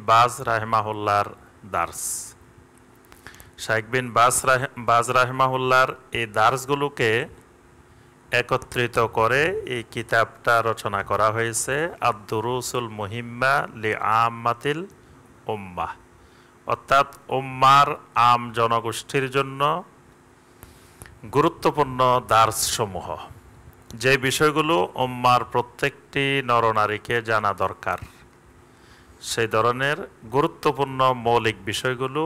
বাজ রাহিমাহুল্লাহর দার্স। শাইখ বিন বাজ রাহিমাহুল্লাহর এই দার্সগুলোকে একত্রিত করে এই কিতাবটা রচনা করা হয়েছে আদ-দুরুসুল মুহিম্মা লিআম্মাতিল উম্মাহ, অর্থাৎ উম্মার আম জনগোষ্ঠীর জন্য গুরুত্বপূর্ণ দার্সসমূহ, যে বিষয়গুলো উম্মার প্রত্যেকটি নরনারীকে জানা দরকার, সেই ধরনের গুরুত্বপূর্ণ মৌলিক বিষয়গুলো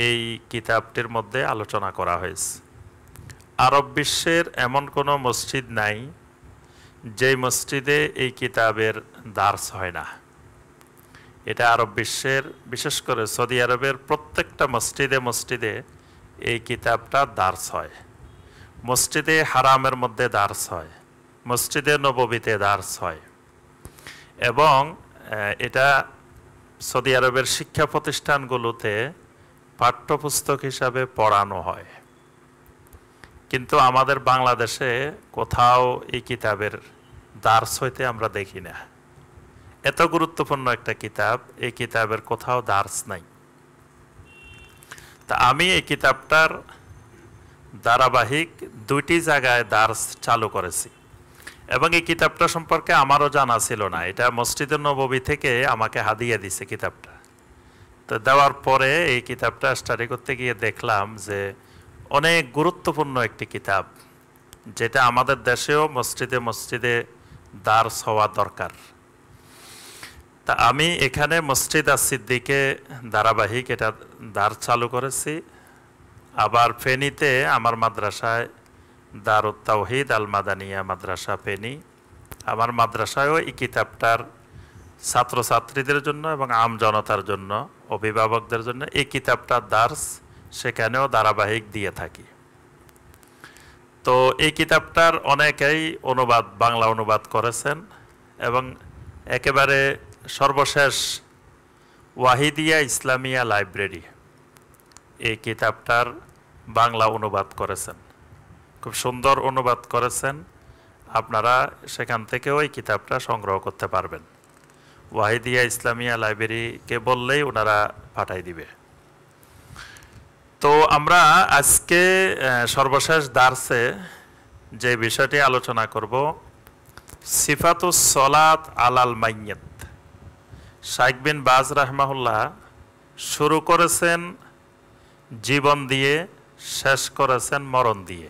এই কিতাবটির মধ্যে আলোচনা করা হয়েছে। আরব বিশ্বের এমন কোনো মসজিদ নাই যেই মসজিদে এই কিতাবের দার্স হয় না। এটা আরব বিশ্বের, বিশেষ করে সৌদি আরবের প্রত্যেকটা মসজিদে মসজিদে এই কিতাবটা দার্স হয়। মসজিদে হারামের মধ্যে দার্স হয়, মসজিদে নববীতে দার্স হয়, এবং এটা সৌদি আরবের শিক্ষা প্রতিষ্ঠানগুলোতে পাঠ্যপুস্তক হিসাবে পড়ানো হয়। কিন্তু আমাদের বাংলাদেশে কোথাও এই কিতাবের দার্স হইতে আমরা দেখি না। এত গুরুত্বপূর্ণ একটা কিতাব, এই কিতাবের কোথাও দার্স নাই। তা আমি এই কিতাবটার ধারাবাহিক 2টি জায়গায় দার্স চালু করেছি, এবং এই কিতাবটা সম্পর্কে আমারও জানা ছিল না। এটা মসজিদে নববী থেকে আমাকে হাদিয়া দিছে কিতাবটা। তো দেওয়ার পরে এই কিতাবটা স্টাডি করতে গিয়ে দেখলাম যে অনেক গুরুত্বপূর্ণ একটি কিতাব, যেটা আমাদের দেশেও মসজিদে মসজিদে দার্স হওয়া দরকার। তা আমি এখানে মসজিদ আস-সিদ্দিকে ধারাবাহিক এটা দার্স চালু করেছি। আবার ফেনীতে আমার মাদ্রাসায় দারুত তাওহীদ আল মাদানিয়া মাদ্রাসা ফেনী, আমার মাদ্রাসায়ও এই কিতাবটার ছাত্রছাত্রীদের জন্য এবং আম জনতার জন্য, অভিভাবকদের জন্য এই কিতাবটার দার্স সেখানেও ধারাবাহিক দিয়ে থাকি। তো এই কিতাবটার অনেকেই অনুবাদ, বাংলা অনুবাদ করেছেন, এবং একেবারে সর্বশেষ ওয়াহিদিয়া ইসলামিয়া লাইব্রেরি এই কিতাবটার বাংলা অনুবাদ করেছেন, খুব সুন্দর অনুবাদ করেছেন। আপনারা সেখান থেকেও এই কিতাবটা সংগ্রহ করতে পারবেন। ওয়াহিদিয়া ইসলামিয়া লাইব্রেরিকে বললেই ওনারা পাঠাই দিবে। তো আমরা আজকে সর্বশেষ দার্সে যে বিষয়টি আলোচনা করব, সিফাতুস সলাত আলাল মাইয়্যিত। শাইখ বিন বাজ রাহিমাহুল্লাহ শুরু করেছেন জীবন দিয়ে, শেষ করেছেন মরণ দিয়ে।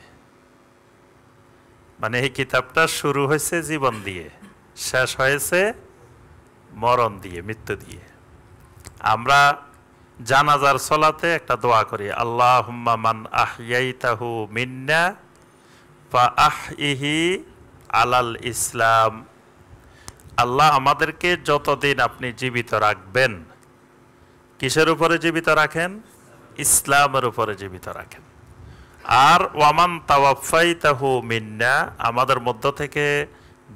মানে এই কিতাবটা শুরু হয়েছে জীবন দিয়ে, শেষ হয়েছে মরণ দিয়ে, মৃত্যু দিয়ে। আমরা জানাজার সলাতে একটা দোয়া করি, আল্লাহুম্মা মান আহইয়াইতাহু মিন্না ফা আহইহি আলাল ইসলাম। আল্লাহ আমাদেরকে যতদিন আপনি জীবিত রাখবেন, কিসের উপরে জীবিত রাখেন? ইসলামের উপরে জীবিত রাখেন। আর ওয়ামান তাওয়াফাইতাহু মিন্না, আমাদের মধ্য থেকে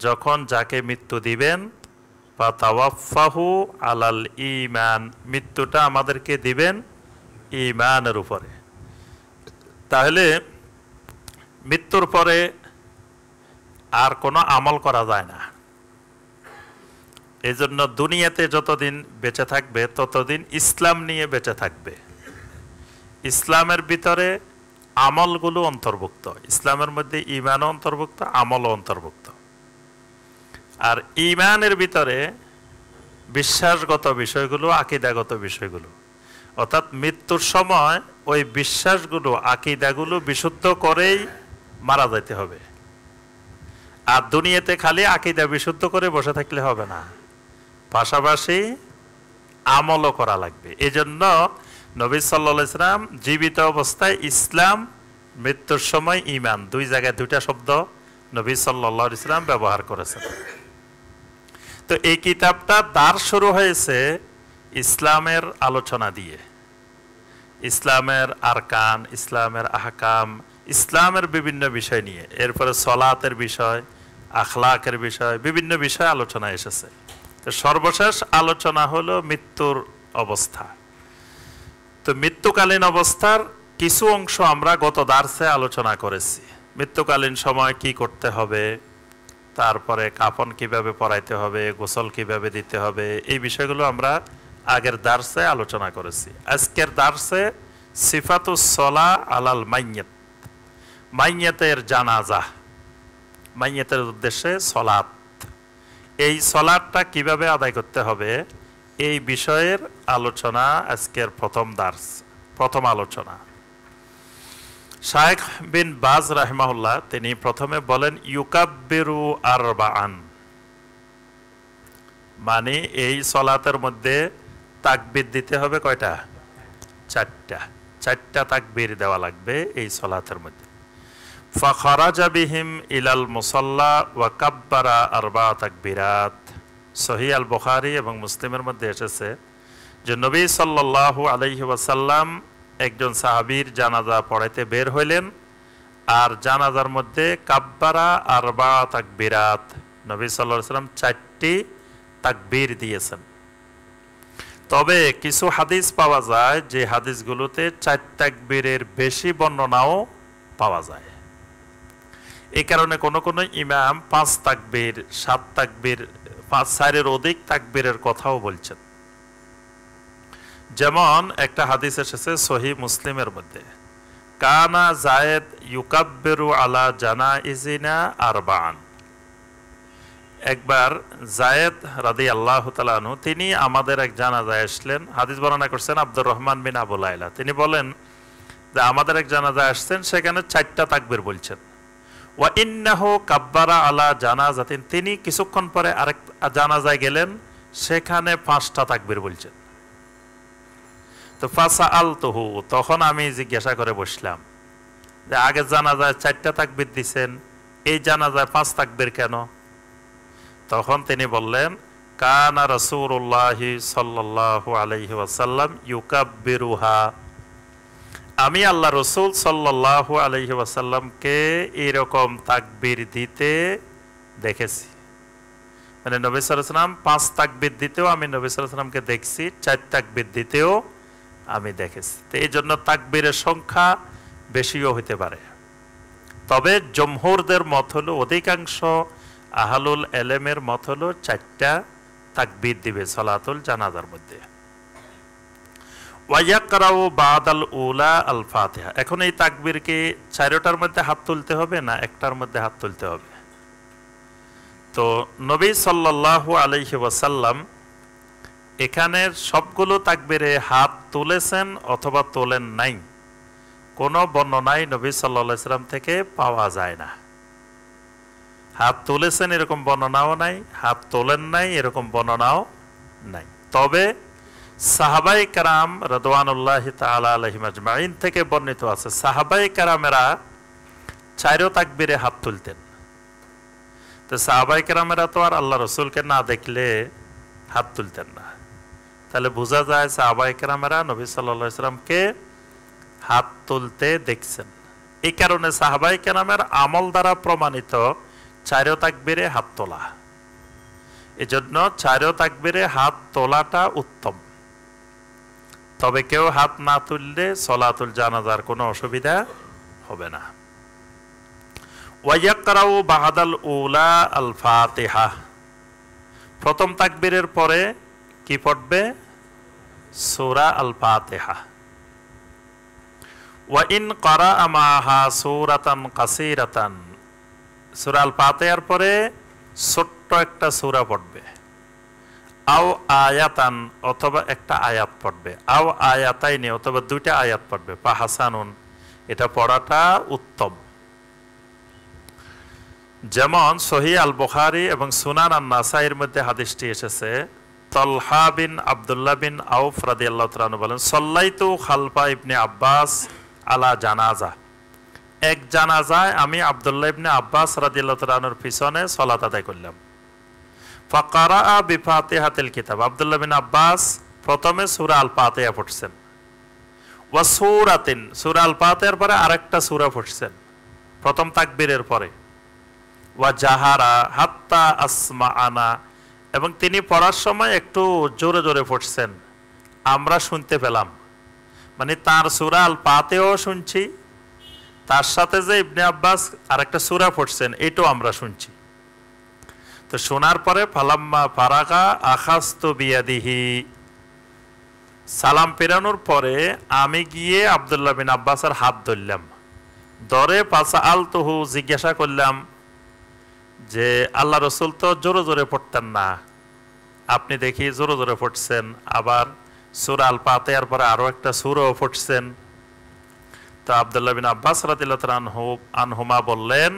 যখন যাকে মৃত্যু দিবেন, ফা তাওয়াফাহু আলাল ঈমান, মৃত্যুটা আমাদেরকে দিবেন ঈমানের উপরে। তাহলে মৃত্যুর পরে আর কোনো আমল করা যায় না। এই জন্য দুনিয়াতে যতদিন বেঁচে থাকবে ততদিন ইসলাম নিয়ে বেঁচে থাকবে। ইসলামের ভিতরে আমলগুলো অন্তর্ভুক্ত, ইসলামের মধ্যে ঈমানও অন্তর্ভুক্ত, আমলও অন্তর্ভুক্ত। আর ঈমানের ভিতরে বিশ্বাসগত বিষয়গুলো, আকীদাগত বিষয়গুলো, অর্থাৎ মৃত্যুর সময় ওই বিশ্বাসগুলো, আকীদাগুলো বিশুদ্ধ করেই মারা যেতে হবে। আর দুনিয়াতে খালি আকীদা বিশুদ্ধ করে বসে থাকলে হবে না, পাশাপাশি আমলও করা লাগবে। এই জন্য নবী সাল্লাল্লাহু আলাইহি ওয়াসাল্লাম জীবিত অবস্থায় ইসলাম, মৃত্যুর সময় ঈমান, দুই জায়গায় দুইটা শব্দ নবী সাল্লাল্লাহু আলাইহি ওয়াসাল্লাম ব্যবহার করেছেন। তো এই কিতাবটা দার্স শুরু হয়েছে ইসলামের আলোচনা দিয়ে, ইসলামের আরকান, ইসলামের আহকাম, ইসলামের বিভিন্ন বিষয় নিয়ে। এরপরে সলাতের বিষয়, আখলাকের বিষয়, বিভিন্ন বিষয় আলোচনা এসেছে। তো সর্বশেষ আলোচনা হলো মৃত্যুর অবস্থা। তো মৃত্যুকালীন অবস্থার কিছু অংশ আমরা গত দার্সে আলোচনা করেছি। মৃত্যুকালীন সময় কি করতে হবে, তারপরে কাফন কিভাবে পরাইতে হবে, গোসল কিভাবে দিতে হবে, এই বিষয়গুলো আমরা আগের দার্সে আলোচনা করেছি। আজকের দার্সে সিফাতুস সলা আলাল মাইয়াত, মাইয়াতের জানাজা, মাইয়াতের উদ্দেশ্যে সলাত, এই সলাতটা কিভাবে আদায় করতে হবে এই বিষয়ের আলোচনা আজকের প্রথম দার্স, প্রথম আলোচনা। শায়েখ বিন বাজ রাহিমাহুল্লাহ তিনি প্রথমে বলেন ইউকাব্বিরু আরবাআন, মানে এই সলাতের মধ্যে তাকবীর দিতে হবে কয়টা? চারটা, চারটা তাকবীর দেওয়া লাগবে এই সলাতের মধ্যে। ফাখারাজা বিহিম ইলাল মুসাল্লা ওয়া কাব্বারা আরবা তাকবীরাত। সহিহ আল বুখারী এবং মুসলিমের মধ্যে এসেছে যে নবী সাল্লাল্লাহু আলাইহি ওয়াসাল্লাম একজন সাহাবীর জানাজা পড়াইতে বের হইলেন, আর জানাজার মধ্যে কাব্বারা আরবা তাকবীরাত, নবী সাল্লাল্লাহু আলাইহি ওয়াসাল্লাম চারটি তাকবীর দিয়েছেন। তবে কিছু হাদিস পাওয়া যায় যে হাদিসগুলোতে চার তাকবীরের বেশি বর্ণনাও পাওয়া যায়। এই কারণে কোন কোন ইমাম 5 তাকবীর, 7 তাকবীর, 5-4-এর অধিক তাকবীরের কথাও বলছেন। যেমন একটা হাদিস এসেছে সহিহ মুসলিমের মধ্যে, কানা যায়েদ ইউকাব্বিরু আলা জানাইজিনা আরবাআন। একবার যায়েদ রাদিয়াল্লাহু তাআলা আনহু তিনি আমাদের এক জানাজায় আসলেন, হাদিস বর্ণনা করছেন আব্দুর রহমান বিন আবু লাইলা। তিনি বলেন যে আমাদের এক জানাজায় আসছেন, সেখানে 4টা তাকবীর বলছেন। ওয়া ইন্নাহু কাব্বারা আলা জানাজাতিন, তিনি কিছুক্ষণ পরে আরেক জানাজায় গেলেন, সেখানে 5টা তাকবীর বলছেন। তো ফাসাআলতুহু, তখন আমি জিজ্ঞাসা করে বসলাম যে আগে জানাজায় 4টা তাকবীর দিছেন, এই জানাজায় 5 তাকবীর কেন? তখন তিনি বললেন কানা রাসূলুল্লাহি সাল্লাল্লাহু আলাইহি ওয়াসাল্লাম ইউকাব্বিরুহা, আমি আল্লাহ রসুল সাল্লাল্লাহু আলাইহি ওয়াসাল্লামকে এরকম তাকবীর দিতে দেখেছি। মানে নবী সাল্লাল্লাহু আলাইহি ওয়াসাল্লাম 5 তাকবীর দিতেও আমি নবী সাল্লাল্লাহু আলাইহি ওয়াসাল্লামকে দেখছি, 4 তাকবীর দিতেও আমি দেখেছি। তো এই জন্য তাকবীরের সংখ্যা বেশিও হতে পারে। তবে জমহুরদের মত হলো, অধিকাংশ আহলুল এলেমের মত হলো 4টা তাকবীর দিবে সালাতুল জানাজার মধ্যে। ওয়ায়াকরাউ বাদাল উলা আল ফাতিহা। এখন এই তাকবীরকে 4টার মধ্যে হাত তুলতে হবে না একটার মধ্যে হাত তুলতে হবে? তো নবী সাল্লাল্লাহু আলাইহি ওয়াসাল্লাম এখানের সবগুলো তাকবীরে হাত তুলেছেন অথবা তোলেন নাই, কোনো বর্ণনাই নবী সাল্লাল্লাহু আলাইহি ওয়াসাল্লাম থেকে পাওয়া যায় না। হাত তুলেছেন এরকম বর্ণনাও নাই, হাত তোলেন নাই এরকম বর্ণনাও নাই। তবে সাহাবায়ে কেরাম রাদওয়ানুল্লাহি তাআলা আলাইহিম আজমাইন থেকে বর্ণিত আছে সাহাবায়ে কেরামেরা 4 তাকবীরে হাত তুলতেন। তো সাহাবায়ে কেরামেরা তো আর আল্লাহ রাসূলকে না দেখলে হাত তুলতেন না, তাহলে বোঝা যায় সাহাবায়ে কেরামেরা নবী সাল্লাল্লাহু আলাইহি ওয়াসাল্লামকে হাত তুলতে দেখছেন। এই কারণে সাহাবায়ে কেরামের আমল দ্বারা প্রমাণিত 4 তাকবীরে হাত তোলা, এজন্য 4 তাকবীরে হাত তোলাটা উত্তম। তবে কেউ হাত না তুললে সলাতুল জানাজার কোনো অসুবিধা হবে না। ওয়ায়াকরাউ বাদাল উলা আল ফাতিহা, প্রথম তাকবীরের পরে কি পড়বে? সূরা আল ফাতিহা। ওয়া ইন ক্বারা মাহা সূরাতান কাসীরাতান, সূরা আল ফাতিহার পরে ছোট্ট একটা সূরা পড়বে। আও আয়াতান, অথবা একটা আয়াত পড়বে। আও আয়াতাইনি, অথবা 2টা আয়াত পড়বে। ফাহাসানুন, এটা পড়াটা উত্তম। যেমন সহিহ আল বুখারী এবং সুনান আন-নাসাইর মধ্যে হাদিসটি এসেছে, তালহা বিন আব্দুল্লাহ বিন আউফ রাদিয়াল্লাহু তাআলা আনহু বলেন সাল্লাইতু খালফা ইবনে আব্বাস আলা জানাজা, এক জানাজায় আমি আব্দুল্লাহ ইবনে আব্বাস রাদিয়াল্লাহু তাআলা আনহুর পিছনে সালাত আদায় করলাম। ফাকারাআ বিফাতিহাতিল কিতাব, আব্দুল্লাহ বিন আব্বাস প্রথমে সূরা আল ফাতিহা পড়ছেন। ওয়া সূরাতিন, সূরা আল ফাতিহার পরে আরেকটা সূরা পড়ছেন প্রথম তাকবীরের পরে। ওয়া জাহারা হাত্তা আসমাআনা, এবং তিনি পড়ার সময় একটু জোরে জোরে পড়ছেন, আমরা শুনতে পেলাম। মানে তার সূরা আল ফাতিহাও শুনছি, তার সাথে যে ইবনে আব্বাস আরেকটা সূরা পড়ছেন এটাও আমরা শুনছি। তো শোনার পরে ফালাম্মা ফারাগা আখাযতু বিয়াদিহি, সালাম ফেরানোর পরে আমি গিয়ে আব্দুল্লাহ বিন আব্বাসের হাত ধরলাম, ধরে পাশা আলতহু জিজ্ঞাসা করলাম যে আল্লাহ রসুল তো জোরে জোরে পড়তেন না, আপনি দেখি জোরে জোরে পড়ছেন, আবার সূরা আল ফাতিহার পরে আরো একটা সূরাও পড়ছেন। তো আব্দুল্লাহ বিন আব্বাস রাদিয়াল্লাহু তাআলা আনহুমা বললেন,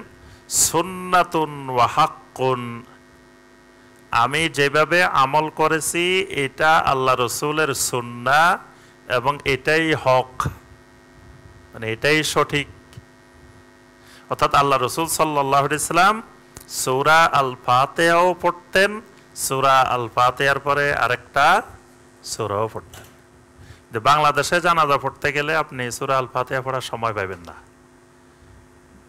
সুন্নাতুন ওয়া হাক্কুন, আমি যেভাবে আমল করেছি এটা আল্লাহ রসুলের সুন্নাহ এবং এটাই হক, মানে এটাই সঠিক। অর্থাৎ আল্লাহ রসুল সাল্লাল্লাহু আলাইহি সাল্লাম সূরা আল ফাতিহাও পড়তেন, সূরা আল ফাতিহার পরে আরেকটা সূরাও পড়তেন। বাংলাদেশে জানাজা পড়তে গেলে আপনি সূরা আল ফাতিহা পড়ার সময় পাবেন না,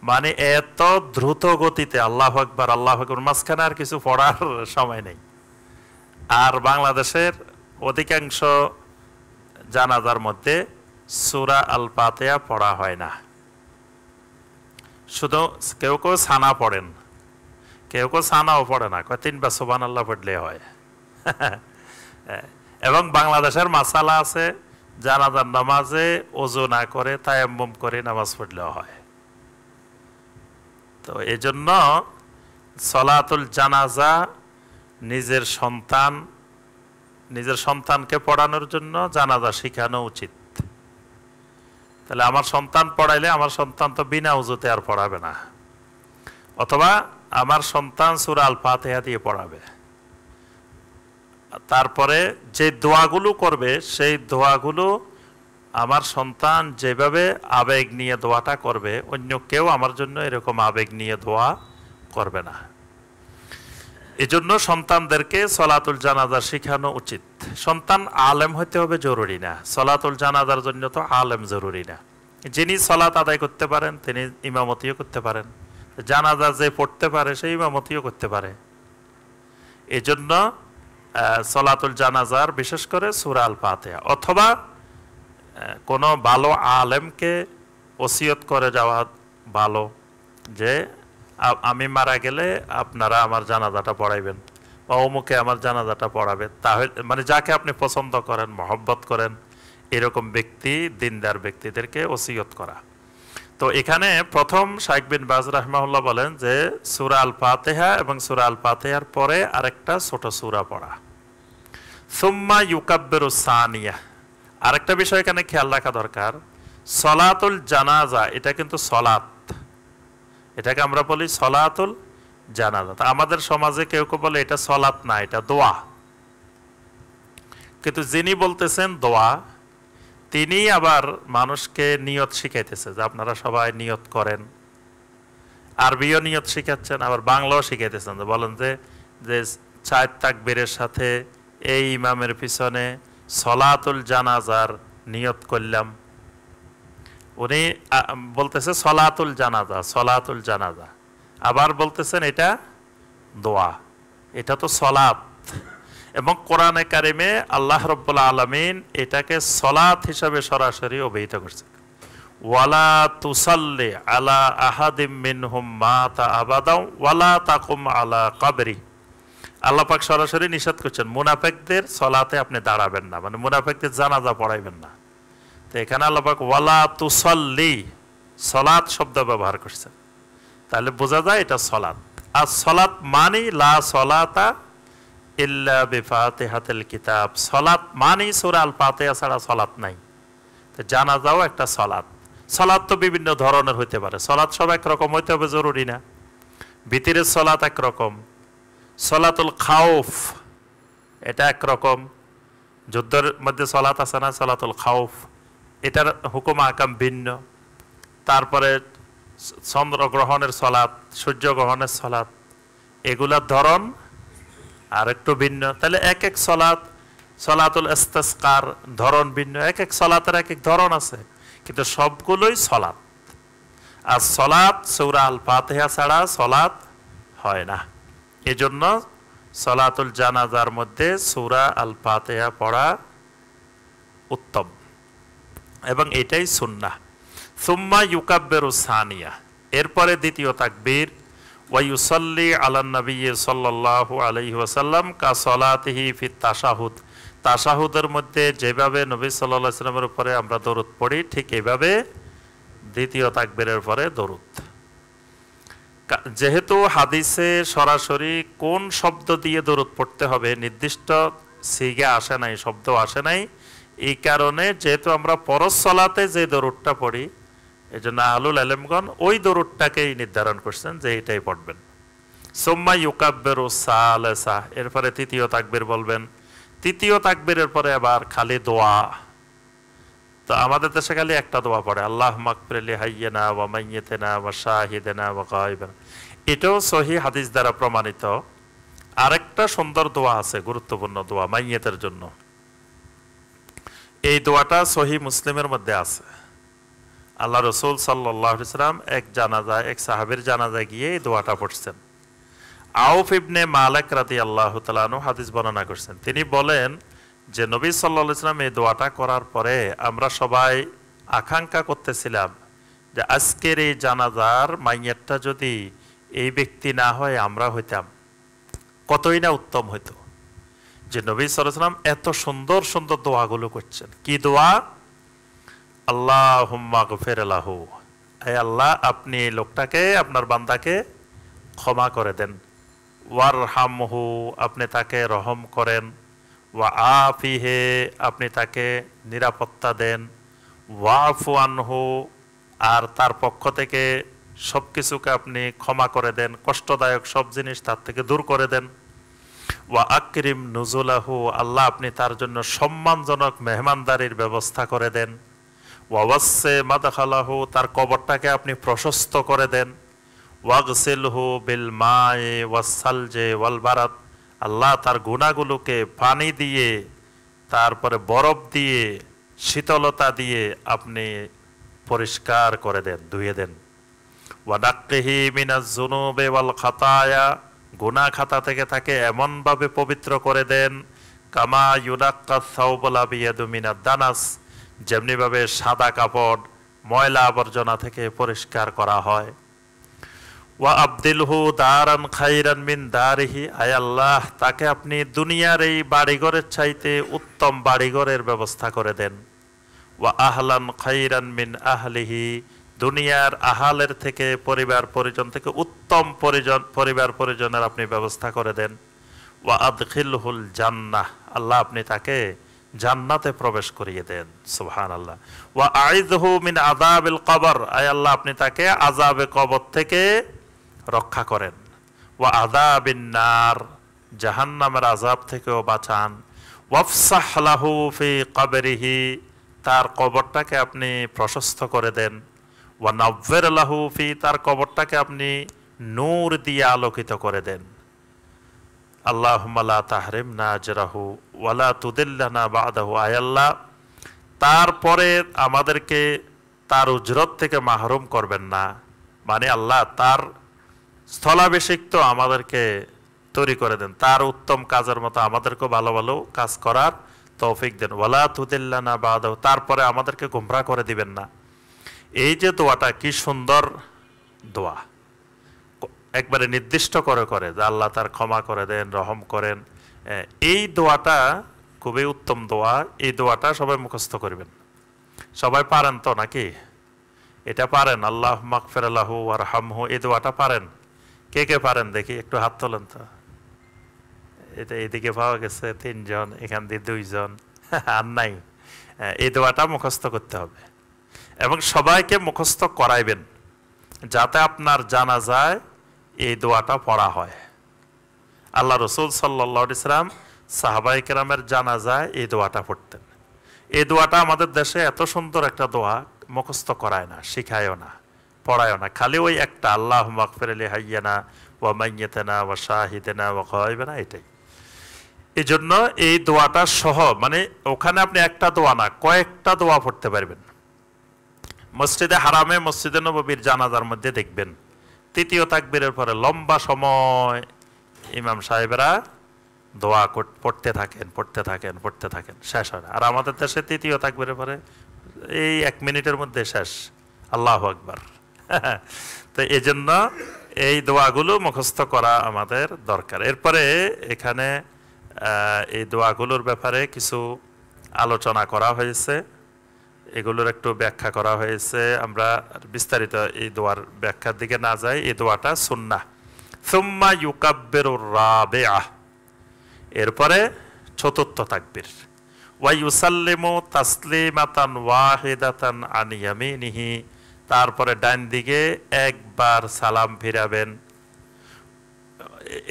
মানে এত দ্রুত গতিতে আল্লাহু আকবার আল্লাহু আকবার, মাঝখানে আর কিছু পড়ার সময় নেই। আর বাংলাদেশের অধিকাংশ জানাজার মধ্যে সূরা আল ফাতিহা পড়া হয় না, শুধু কেউ কেউ সানা পড়েন, কেউ কেউ সানাও পড়ে না, কয় তিনবার সুবহানাল্লাহ পড়লে হয়। এবং বাংলাদেশের মাসালা আছে, জানাজার নামাজে ওযু না করে তায়াম্মুম করে নামাজ পড়লেও হয়। তো এই জন্য সলাতুল জানাজা নিজের সন্তানকে পড়ানোর জন্য জানাজা শেখানো উচিত। তাহলে আমার সন্তান পড়াইলে আমার সন্তান তো বিনা উযুতে আর পড়াবে না, অথবা আমার সন্তান সূরা আল ফাতিহা দিয়ে পড়াবে। তারপরে যে দোয়াগুলো করবে সেই দোয়াগুলো আমার সন্তান যেভাবে আবেগ নিয়ে দোয়াটা করবে, অন্য কেউ আমার জন্য এরকম আবেগ নিয়ে দোয়া করবে না। এজন্য সন্তানদেরকে সলাতুল জানাজা শেখানো উচিত। সন্তান আলেম হতে হবে জরুরি না, সলাতুল জানাজার জন্য তো আলেম জরুরি না। যিনি সলাত আদায় করতে পারেন তিনি ইমামতিও করতে পারেন, জানাজা যে পড়তে পারে সে ইমামতিও করতে পারে। এজন্য সলাতুল জানাজার বিশেষ করে সূরা আল ফাতিহা অথবা কোনো ভালো আলেমকে ওসিয়ত করে যাওয়া ভালো, যে আমি মারা গেলে আপনারা আমার জানাজাটা পড়াইবেন বা অমুকে আমার জানাজাটা পড়াবে। তাহলে মানে যাকে আপনি পছন্দ করেন, মহব্বত করেন, এরকম ব্যক্তি, দিনদার ব্যক্তিদেরকে ওসিয়ত করা। তো এখানে প্রথম শাইখ বিন বাজ রাহিমাহুল্লাহ বলেন যে সূরা আল ফাতিহা এবং সূরা আল ফাতিহার পরে আরেকটা ছোট সূরা পড়া। সুম্মা ইউকাব্বিরু সানিয়া, আরেকটা বিষয় এখানে খেয়াল রাখা দরকার, সলাতুল জানাজা এটা কিন্তু সলাত, এটাকে আমরা বলি সলাতুল জানাজা। আমাদের সমাজে কেউ কেউ বলে এটা সলাত না, এটা দোয়া। কিন্তু যিনি বলতেছেন দোয়া, তিনি আবার মানুষকে নিয়ত শিখাইতেছে যে আপনারা সবাই নিয়ত করেন। আরবিও নিয়ত শিখাচ্ছেন, আবার বাংলাও শিখাইতেছেন, যে বলেন যে 4 তাকবীরের সাথে এই ইমামের পিছনে সলাতুল জানাজার নিয়ত করলাম। উনি বলতেছে সলাতুল জানাজা, সলাতুল জানাজা, আবার বলতেছেন এটা দোয়া, এটা তো সলাত। এবং কোরআনে কারিমে আল্লাহ রাব্বুল আলামিন এটাকে সলাত হিসাবে সরাসরি অভিহিত করছেন, ওয়ালা তুসাল্লি আলা আহাদিম মিনহুম মাতা আবাদাও ওয়ালা তাকুম আলা কবরি। আল্লাহ পাক সরাসরি নিষেধ করছেন মুনাফিকদের সলাতে আপনি দাঁড়াবেন না, মানে মুনাফিকদের জানাজা পড়াইবেন না। তো এখানে আল্লাহ পাক ওয়ালা তুসাল্লি, সলাত শব্দ ব্যবহার করছেন, তাহলে বোঝা যায় এটা সলাত। আর সলাত মানি লা সলাতা ইল্লা বিফাতিহাতিল কিতাব, সলাত মানি সূরা আল ফাতিহা ছাড়া সলাত নাই। তো জানাজাও একটা সলাত। সলাত তো বিভিন্ন ধরনের হইতে পারে, সলাত সব একরকম হইতে হবে জরুরি না। ভিতরের সলাত একরকম, সলাতুল খাউফ এটা একরকম, যুদ্ধের মধ্যে সলাত আছে না সলাতুল খাউফ, এটার হুকুম আকাম ভিন্ন। তারপরে চন্দ্রগ্রহণের সলাত, সূর্যগ্রহণের সলাত, এগুলার ধরন আর একটু ভিন্ন। তাহলে এক এক সলাত, সলাতুল ইস্তিসকার ধরন ভিন্ন, এক এক সলাতের এক এক ধরন আছে, কিন্তু সবগুলোই সলাত। আর সলাত সূরা আল ফাতিহা ছাড়া সলাত হয় না। এজন্য সলাতুল জানাজার মধ্যে সূরা আল ফাতিহা পড়া উত্তম এবং এটাই সুন্নাহ। সুম্মা ইউকাব্বিরু সানিয়া, এরপরে দ্বিতীয় তাকবীর, ওয়া ইউসাল্লি আলান নবী সাল্লাল্লাহু আলাইহি ওয়াসাল্লাম কা সলাতিহি ফিত তাশাহুদ, তাশাহুদের মধ্যে যেভাবে নবী সাল্লাল্লাহু আলাইহি ওয়াসাল্লামের উপরে আমরা দরুদ পড়ি, ঠিক এইভাবে দ্বিতীয় তাকবীরের পরে দরুদ। যেহেতু হাদিসে সরাসরি কোন শব্দ দিয়ে দরুদ পড়তে হবে নির্দিষ্ট সিগা আসে নাই, শব্দ আসে নাই, এই কারণে যেহেতু আমরা পরশ সালাতে যে দরুদটা পড়ি, এই জন্য আহলুল ইলমগণ ওই দরুদটাকেই নির্ধারণ করছেন যে এটাই পড়বেন। সুম্মা ইউকাব্বিরু সালাসা, এরপরে তৃতীয় তাকবীর বলবেন। তৃতীয় তাকবীরের পরে আবার খালি দোয়া। তো আমাদের দেশে খালি একটা দোয়া পড়ে, আল্লাহুম্মা গফির লি হাইয়িনা ওয়া মাইয়িতিনা ওয়া শাহিদিনা ওয়া গায়িবিনা। এটাও সহিহ হাদিস দ্বারা প্রমাণিত। আরেকটা সুন্দর দোয়া আছে, গুরুত্বপূর্ণ দোয়া মাইয়িতের জন্য। এই দোয়াটা সহিহ মুসলিমের মধ্যে আছে। আল্লাহ রাসূল সাল্লাল্লাহু আলাইহি ওয়াসাল্লাম এক সাহাবীর জানাজায় গিয়ে এই দোয়াটা পড়ছেন। আউফ ইবনে মালিক রাদিয়াল্লাহু তাআলা আনহু হাদিস বর্ণনা করছেন। তিনি বলেন যে নবী সাল্লাল্লাহু আলাইহি ওয়াসাল্লাম এই দোয়াটা করার পরে আমরা সবাই আকাঙ্ক্ষা করতেছিলাম যে আজকের এই জানাজার মাইয়াতটা যদি এই ব্যক্তি না হয় আমরা হইতাম, কতই না উত্তম হইতো। যে নবী সাল্লাল্লাহু আলাইহি ওয়াসাল্লাম এত সুন্দর সুন্দর দোয়াগুলো করছেন। কি দোয়া? আল্লাহুম্মা গফির লাহু, হে আল্লাহ আপনি এই লোকটাকে, আপনার বান্দাকে ক্ষমা করে দেন। ওয়ারহামহু, আপনি তাকে রহম করেন। ওয়া আফিহে, আপনি তাকে নিরাপত্তা দেন। ওয়াফু আনহু, আর তার পক্ষ থেকে সব কিছুকে আপনি ক্ষমা করে দেন, কষ্টদায়ক সব জিনিস তার থেকে দূর করে দেন। ওয়া আকরিম নুজুলাহু, আল্লাহ আপনি তার জন্য সম্মানজনক মেহমানদারির ব্যবস্থা করে দেন। ওয়া ওয়াসসি মাদখালাহু, তার কবরটাকে আপনি প্রশস্ত করে দেন। ওয়াগসিলহু বিল মাই ওয়াস সালজি ওয়াল বারাদ, আল্লাহ তার গুনাহগুলোকে পানি দিয়ে, তারপরে বরফ দিয়ে, শীতলতা দিয়ে আপনি পরিষ্কার করে দেন, ধুয়ে দেন। ওয়া নাক্কিহি মিনাজ যুনুবি ওয়াল খাতায়া, গুনাহ খাতা থেকে তাকে এমনভাবে পবিত্র করে দেন, কামা ইউনাক্কা সাওবুল আবিয়াদু মিনাদ দানাস, যেমনিভাবে সাদা কাপড় ময়লা আবর্জনা থেকে পরিষ্কার করা হয়। ওয়া আবদিলহু দারান খাইরান মিন দারিহি, আয় আল্লাহ তাকে আপনি দুনিয়ার এই বাড়িঘরের চাইতে উত্তম বাড়িঘরের ব্যবস্থা করে দেন। ওয়া আহলান খাইরান মিন আহলিহি, দুনিয়ার আহালের থেকে, পরিবার পরিজন থেকে উত্তম পরিবার পরিজনের আপনি ব্যবস্থা করে দেন। ওয়া আদখিলহুল জান্নাহ, আল্লাহ আপনি তাকে জান্নাতে প্রবেশ করিয়ে দেন। সুবহানাল্লাহ। ওয়া আইযহু মিন আযাবিল কবর, আয় আল্লাহ আপনি তাকে আযাবে কবর থেকে রক্ষা করেন। ওয়া আযাবিন নার, জাহান্নামের আযাব থেকেও বাঁচান। ওয়াফসাহ লাহু ফি কবরিহি, তার কবরটাকে আপনি প্রশস্ত করে দেন। ওয়া নাওয়ির লাহু ফি, তার কবরটাকে আপনি নূর দিয়ে আলোকিত করে দেন। আল্লাহুম্মা লা তাহরিমনা আজরাহু ওয়া লা তুদিল্লানা বা'দাহু, আয় আল্লাহ তারপরে আমাদেরকে তার উজরত থেকে মাহরুম করবেন না, মানে আল্লাহ তার স্থলাভিষিক্ত আমাদেরকে তৈরি করে দেন, তার উত্তম কাজের মতো আমাদেরকেও ভালো ভালো কাজ করার তৌফিক দেন। ওয়ালা তুদিল্লানা বা'দাহু, তারপরে আমাদেরকে গুমরাহ করে দিবেন না। এই যে দোয়াটা কি সুন্দর দোয়া, একবারে নির্দিষ্ট করে করে যে আল্লাহ তার ক্ষমা করে দেন, রহম করেন। এই দোয়াটা খুবই উত্তম দোয়া। এই দোয়াটা সবাই মুখস্থ করবেন। সবাই পারেন তো নাকি? এটা পারেন? আল্লাহুম্মা গফির লাহু ওয়ারহামহু, এই দোয়াটা পারেন? কে কে পারেন দেখি, একটু হাত তোলেন তো। এটা এদিকে পাওয়া গেছে 3 জন, এখান দিয়ে 2 জন, আর নাই। এই দোয়াটা মুখস্থ করতে হবে এবং সবাইকে মুখস্থ করাইবেন, যাতে আপনার জানাজায় এই দোয়াটা পড়া হয়। আল্লাহ রাসূল সাল্লাল্লাহু আলাইহি ওয়াসাল্লাম সাহাবায়ে কেরামের জানাজায় এই দোয়াটা পড়তেন। এই দোয়াটা আমাদের দেশে এত সুন্দর একটা দোয়া, মুখস্থ করায় না, শিখায়ও না, পড়ায়ও না, খালি ওই একটা আল্লাহুম্মা গফির লি হাইয়িনা ওয়া মাইয়িতিনা ওয়া শাহিদিনা ওয়া গায়িবিনা, এটাই। এই জন্য এই দোয়াটা সহ, মানে ওখানে আপনি একটা দোয়া না, কয়েকটা দোয়া পড়তে পারবেন। মসজিদে হারামে, মসজিদে নববীর জানাজার মধ্যে দেখবেন তৃতীয় তাকবীরের পরে লম্বা সময় ইমাম সাহেবেরা দোয়া পড়তে থাকেন, শেষ হয় না। আর আমাদের দেশে তৃতীয় তাকবীরের পরে এই 1 মিনিটের মধ্যে শেষ, আল্লাহু আকবার। তো এই জন্য এই দোয়াগুলো মুখস্থ করা আমাদের দরকার। এরপরে এখানে এই দোয়াগুলোর ব্যাপারে কিছু আলোচনা করা হয়েছে, এগুলোর একটু ব্যাখ্যা করা হয়েছে। আমরা বিস্তারিত এই দোয়ার ব্যাখ্যার দিকে না যাই। এই দোয়াটা সুন্নাহ। সুম্মা ইউকাব্বিরুর রাবিআহ, এরপরে চতুর্থ তাকবীর। ওয়া ইউসাল্লিমু তাসলিমাতান ওয়াহিদাতান আন ইয়ামিনিহি, তারপরে ডান দিকে একবার সালাম ফিরাবেন।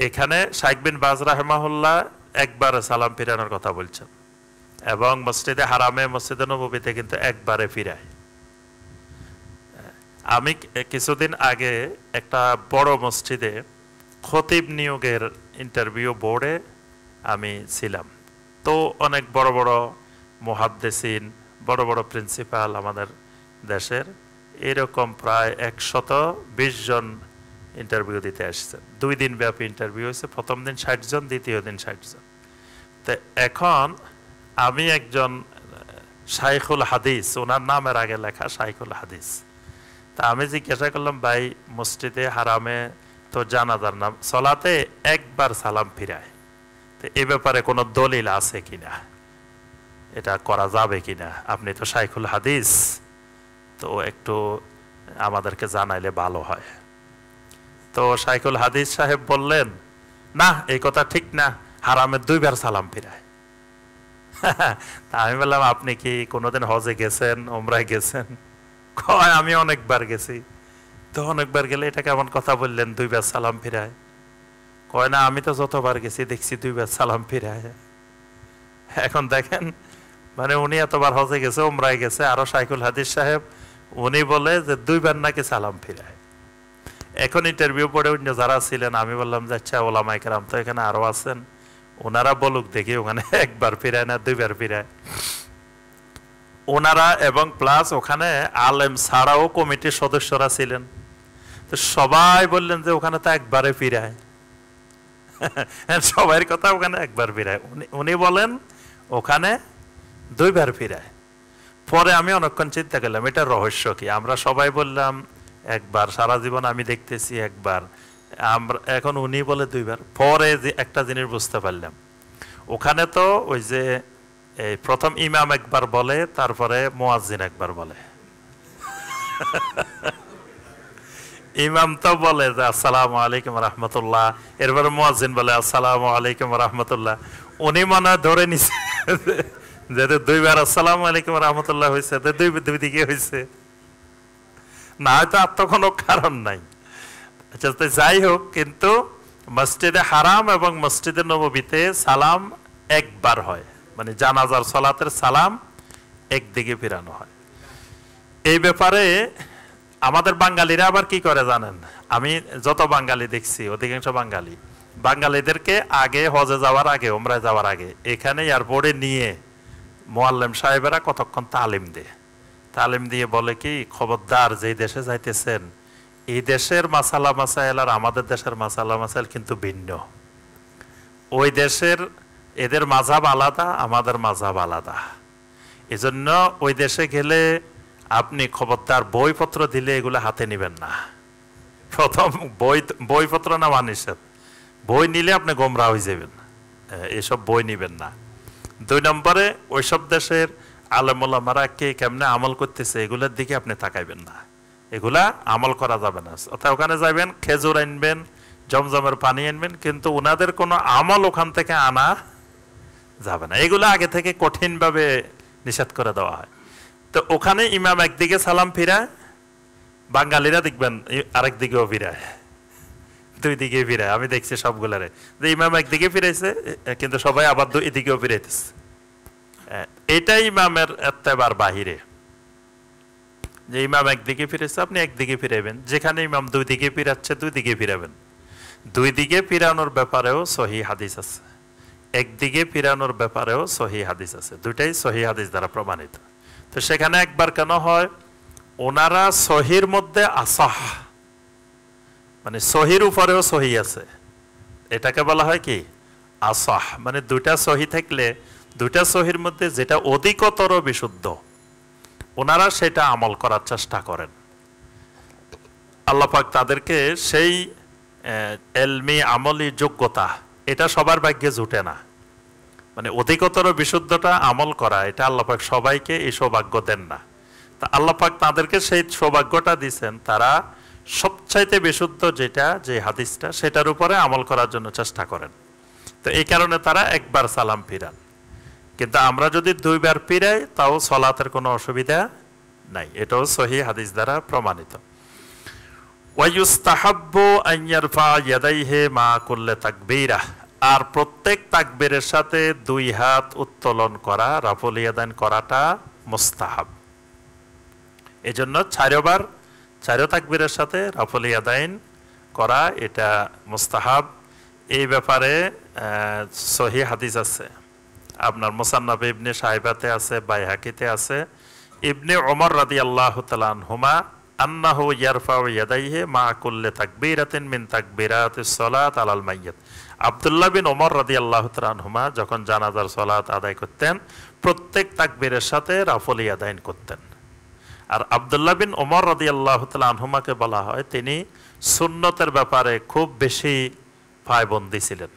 এখানে শাইখ বিন বাজ রাহিমাহুল্লাহ একবার সালাম ফিরানোর কথা বলছেন, এবং মসজিদে হারামে মসজিদে নববীতে কিন্তু একবারে ফিরায়। আমি কিছুদিন আগে একটা বড় মসজিদে খতিব নিয়োগের ইন্টারভিউ বোর্ডে আমি ছিলাম। তো অনেক বড় বড় মুহাদ্দিসিন, বড় বড় প্রিন্সিপাল আমাদের দেশের, এরকম প্রায় 120 জন ইন্টারভিউ দিতে আসছে। 2 দিন ব্যাপী ইন্টারভিউ হয়েছে। প্রথম দিন 60 জন, দ্বিতীয় দিন 60 জন। তো এখন আমি একজন শাইখুল হাদিস, ওনার নামের আগে লেখা শাইখুল হাদিস। তা আমি জিজ্ঞাসা করলাম, ভাই মসজিদে হারামে তো জানাজার নাম সলাতে একবার সালাম ফিরায়, তো এ ব্যাপারে কোনো দলিল আছে কিনা, এটা করা যাবে কিনা? আপনি তো শাইখুল হাদিস, তো একটু আমাদেরকে জানাইলে ভালো হয়। তো শাইখুল হাদিস সাহেব বললেন, না এই কথা ঠিক না, হারামে 2 বার সালাম ফিরায়। আমি বললাম, আপনি কি কোনোদিন হজে গেছেন, ওমরায় গেছেন? কয় আমি অনেকবার গেছি। তো অনেকবার গেলে এটা কেমন কথা বললেন, 2 বার সালাম ফিরায়? কয় না, আমি তো যতবার গেছি দেখছি 2 বার সালাম ফিরায়। এখন দেখেন, মানে উনি এতবার হজে গেছে, ওমরায় গেছে, আরো শাইখুল হাদিস সাহেব উনি বলে যে 2 বার নাকি সালাম ফিরায়। এখন ইন্টারভিউ পড়ে অন্য যারা ছিলেন, আমি বললাম যে আচ্ছা ওলামায়ে কেরাম তো এখানে আরো আছেন, ওনারা বলুক দেখি ওখানে একবার ফিরায় না 2 বার ফিরায়। ওনারা এবং প্লাস ওখানে আলেম ছাড়াও কমিটির সদস্যরা ছিলেন, তো সবাই বললেন যে ওখানে তো একবারে ফিরায়। সবার কথা ওখানে একবার ফিরায়, উনি বলেন ওখানে 2 বার ফিরায়। পরে আমি অনেকক্ষণ চিন্তা করলাম এটা রহস্য কি। আমরা সবাই বললাম একবার, সারা জীবন আমি দেখতেছি একবার, আমরা এখন উনি বলে 2 বার। পরে যে একটা জিনিস বুঝতে পারলাম, ওখানে তো ওই যে এই প্রথম ইমাম একবার বলে, তারপরে মুয়াজ্জিন একবার বলে। ইমাম তো বলে যে আসসালামু আলাইকুম রাহমাতুল্লাহ, এরপরে মুয়াজ্জিন বলে আসসালামু আলাইকুম রাহমাতুল্লাহ। উনি মনে ধরে নিছে যেহেতু 2 বার আসসালামু আলাইকুম রাহমাতুল্লাহ হয়েছে, 2 দিকে হয়েছে, না হয়তো আর তো কোনো কারণ নাই। আচ্ছা, যাই হোক, কিন্তু মসজিদে হারাম এবং মসজিদে নববীতে সালাম একবার হয়, মানে জানাজার সালাতের সালাম একদিকে ফিরানো হয়। এই ব্যাপারে আমাদের বাঙালিরা আবার কি করে জানেন? আমি যত বাঙালি দেখছি, অধিকাংশ বাঙালিদেরকে আগে হজে যাওয়ার আগে, ওমরায় যাওয়ার আগে এখানে এয়ারপোর্টে নিয়ে মুআল্লিম সাহেবেরা কতক্ষণ তালিম দেয়। তালিম দিয়ে বলে কি, খবরদার যেই দেশে যাইতেছেন এই দেশের মাসালা মাসাইল আর আমাদের দেশের মাসালা মাসাইল কিন্তু ভিন্ন। ওই দেশের এদের মাযহাব আলাদা, আমাদের মাযহাব আলাদা। এজন্য ওই দেশে গেলে আপনি খবরদার বইপত্র দিলে এগুলো হাতে নিবেন না। প্রথম বইপত্র নেওয়া নিষেধ, বই নিলে আপনি গোমরা হয়ে যাবেন, এসব বই নিবেন না। 2 নম্বরে ওইসব দেশের আলেম ওলামারা কে কেমনে আমল করতেছে এগুলোর দিকে আপনি তাকাইবেন না, এগুলা আমল করা যাবে না। অর্থাৎ ওখানে যাবেন, খেজুর আনবেন, জমজমের পানি আনবেন, কিন্তু ওনাদের কোনো আমল ওখান থেকে আনা যাবে না, এগুলো আগে থেকে কঠিনভাবে নিষেধ করে দেওয়া হয়। তো ওখানে ইমাম একদিকে সালাম ফিরায়, বাঙালিরা দেখবেন আরেক দিকেও ফিরায়, 2 দিকে ফিরায়। আমি দেখছি সবগুলারে যে ইমাম একদিকে ফিরাইছে, কিন্তু সবাই আবার 2 দিকেও ফিরাইতেছে। এটাই ইমামের এত্তেবার বাহিরে, যে ইমাম একদিকে ফিরেছে আপনি একদিকে ফিরাইবেন, যেখানে ইমাম 2 দিকে ফিরাচ্ছে 2 দিকে ফিরাবেন। 2 দিকে ফিরানোর ব্যাপারেও সহি হাদিস আছে, একদিকে ফিরানোর ব্যাপারেও সহি হাদিস আছে, দুটাই সহি হাদিস দ্বারা প্রমাণিত। তো সেখানে একবার কেন হয়? ওনারা সহির মধ্যে আসাহ, মানে সহির উপরেও সহি আছে, এটাকে বলা হয় কি আসাহ। মানে 2টা সহি থাকলে 2টা সহির মধ্যে যেটা অধিকতর বিশুদ্ধ, ওনারা সেটা আমল করার চেষ্টা করেন। আল্লাহ পাক তাদেরকে সেই এলমি আমলি যোগ্যতা, এটা সবার ভাগ্যে জুটে না। মানে অধিকতর বিশুদ্ধটা আমল করা, এটা আল্লাহ পাক সবাইকে এই সৌভাগ্য দেন না। তা আল্লাহ পাক তাদেরকে সেই সৌভাগ্যটা দিয়েছেন, তারা সবচাইতে বিশুদ্ধ যেটা, যে হাদিসটা, সেটার উপরে আমল করার জন্য চেষ্টা করেন। তো এই কারণে তারা একবার সালাম ফিরান। কিন্তু আমরা যদি দুইবার ফিরাই তাও সলাতের কোনো অসুবিধা নাই, এটাও সহিহ হাদিস দ্বারা প্রমাণিত। ওয়ায়ুস্তাহাব্বু আন ইয়ারফা ইয়াদাইহি মা কুল্লি তাকবীরাহ, আর প্রত্যেক তাকবীরের সাথে দুই হাত উত্তোলন করা, রাফুল ইয়াদাইন করাটা মুস্তাহাব। এজন্য চারো তাকবীরের সাথে রাফুল ইয়াদাইন করা এটা মুস্তাহাব। এই ব্যাপারে সহিহ হাদিস আছে, আপনার মুসান্নাফ ইবনে শাইবাতে আছে, বাইহাকিতে আছে। ইবনে ওমর রাদিয়াল্লাহু তাআলা আনহুমা আন্নাহু ইয়ারফাউ ইয়াদাইহি মা কুল্লি তাকবীরাতিন মিন তাকবীরাতিস সালাত আলাল মাইয়িত। আব্দুল্লাহ বিন ওমর রাদিয়াল্লাহু তাআলা আনহুমা যখন জানাজার সালাত আদায় করতেন, প্রত্যেক তাকবীরের সাথে রাফুল ইয়াদাইন করতেন। আর আব্দুল্লাহ বিন ওমর রাদিয়াল্লাহু তাআলা আনহুমাকে বলা হয় তিনি সুন্নতের ব্যাপারে খুব বেশি পায়বন্দী ছিলেন,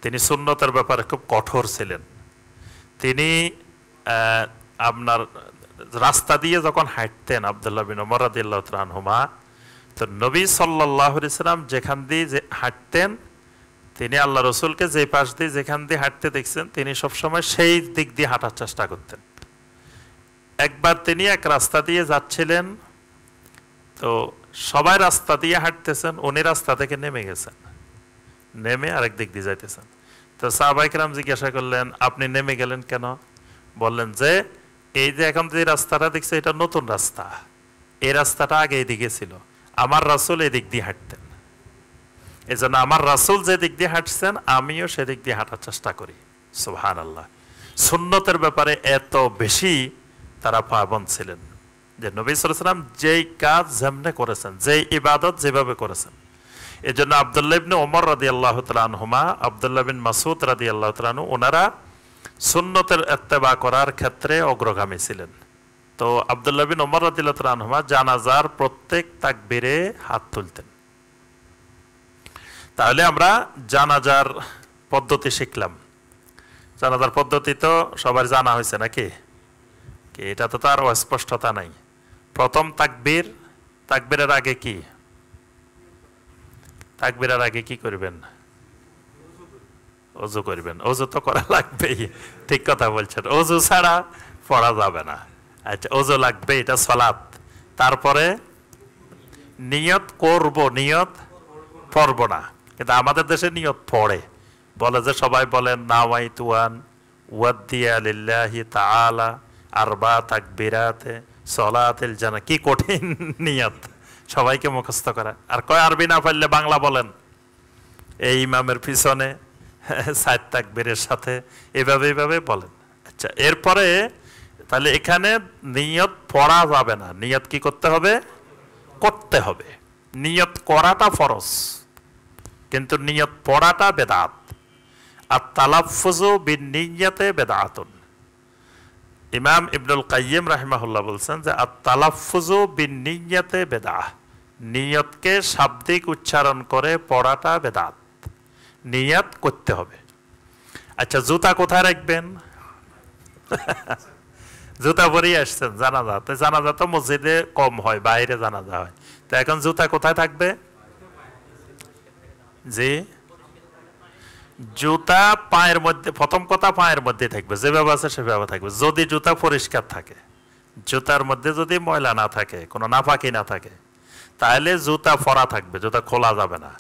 তিনি সুন্নতের ব্যাপারে খুব কঠোর ছিলেন। তিনি আপনার রাস্তা দিয়ে যখন হাঁটতেন আব্দুল্লাহ বিন ওমর রাদিয়াল্লাহু তাআলা আনহুমা, তো নবী সাল্লাল্লাহু আলাইহি সাল্লাম যেখান দিয়ে যে হাঁটতেন, তিনি আল্লাহ রসুলকে যে পাশ দিয়ে যেখান দিয়ে হাঁটতে দেখছেন, তিনি সবসময় সেই দিক দিয়ে হাঁটার চেষ্টা করতেন। একবার তিনি এক রাস্তা দিয়ে যাচ্ছিলেন, তো সবাই রাস্তা দিয়ে হাঁটতেছেন, উনি রাস্তা থেকে নেমে গেছেন, নেমে আরেক দিক দিয়ে যাইতেছেন। তো সাহাবায়ে কেরাম জিজ্ঞাসা করলেন, আপনি নেমে গেলেন কেন? বললেন যে এই যে এখন যে রাস্তাটা দেখছে এটা নতুন রাস্তা, এই রাস্তাটা আগে এইদিকে ছিল, আমার রাসূল এদিক দিয়ে হাঁটতেন, এজন্য আমার রাসূল যে দিক দিয়ে হাঁটছেন আমিও সেদিক দিয়ে হাঁটার চেষ্টা করি। সুবহানাল্লাহ। সুন্নতের ব্যাপারে এত বেশি তারা পাবন্দ ছিলেন যে নবী সাল্লাল্লাহু আলাইহি ওয়াসাল্লাম যেই কাজ যেমনে করেছেন, যেই ইবাদত যেভাবে করেছেন, এজন্য আব্দুল্লাহ ইবনে ওমর রাদিয়াল্লাহু তাআলা আনহুমা, আব্দুল্লাহ বিন মাসউদ রাদিয়াল্লাহু তাআলা আনহু, ওনারা সুন্নতের ইত্তেবা করার ক্ষেত্রে অগ্রগামী ছিলেন। তো আব্দুল্লাহ বিন ওমর রাদিয়াল্লাহু তাআলা আনহুমা জানাজার প্রত্যেক তাকবীরে হাত তুলতেন। তাহলে আমরা জানাজার পদ্ধতি শিখলাম। জানাজার পদ্ধতি তো সবার জানা হয়েছে নাকি? এটা তো তার অস্পষ্টতা নাই। প্রথম তাকবীর, তাকবীরের আগে কি? তাকবীরের আগে কি করবেন? ওযু করবেন। ওযু তো করা লাগবেই, ঠিক কথা বলছেন, ওযু ছাড়া পড়া যাবে না। আচ্ছা, ওযু লাগবে, এটা সালাত। তারপরে নিয়ত করব, নিয়ত পড়ব না, কিন্তু আমাদের দেশে নিয়ত পড়ে, বলে যে সবাই বলেন নাওয়াইতু আন ওয়াদ্দিয়া লিল্লাহি তাআলা আরবা তাকবীরাতে সলাতিল জানা। কি কঠিন নিয়ত, সবাইকে মুখস্থ করা। আর কয় আরবি না পারলে বাংলা বলেন, এই ইমামের পিছনে 4 তাকবীরের সাথে এভাবে বলেন। আচ্ছা, এরপরে তাহলে এখানে নিয়ত পড়া যাবে না, নিয়ত কি করতে হবে? করতে হবে। নিয়ত করাটা ফরজ, কিন্তু নিয়ত পড়াটা বেদাত। আর তালাফফুজু বিন-নিয়্যাতি বেদাতুন। ইমাম ইবনুল কাইয়িম রাহিমাহুল্লাহ বলছেন যে আত-তালাফফুজু বিন-নিয়্যাতি বেদাহ, নিয়তকে শাব্দিক উচ্চারণ করে পড়াটা বেদাত, নিয়ত করতে হবে। আচ্ছা, জুতা কোথায় রাখবেন? জুতা পরেই আসছেন জানাজাতে, জানাজা তো মসজিদে কম হয়, বাইরে জানাজা হয়, তো এখন জুতা কোথায় থাকবে? জি, জুতা পায়ের মধ্যে, প্রথম কথা পায়ের মধ্যে থাকবে, যেভাবে আছে সেভাবে থাকবে। যদি জুতা পরিষ্কার থাকে, জুতার মধ্যে যদি ময়লা না থাকে, কোনো নাপাকি না থাকে, তাহলে জুতা পরা থাকবে, জুতা খোলা যাবে না।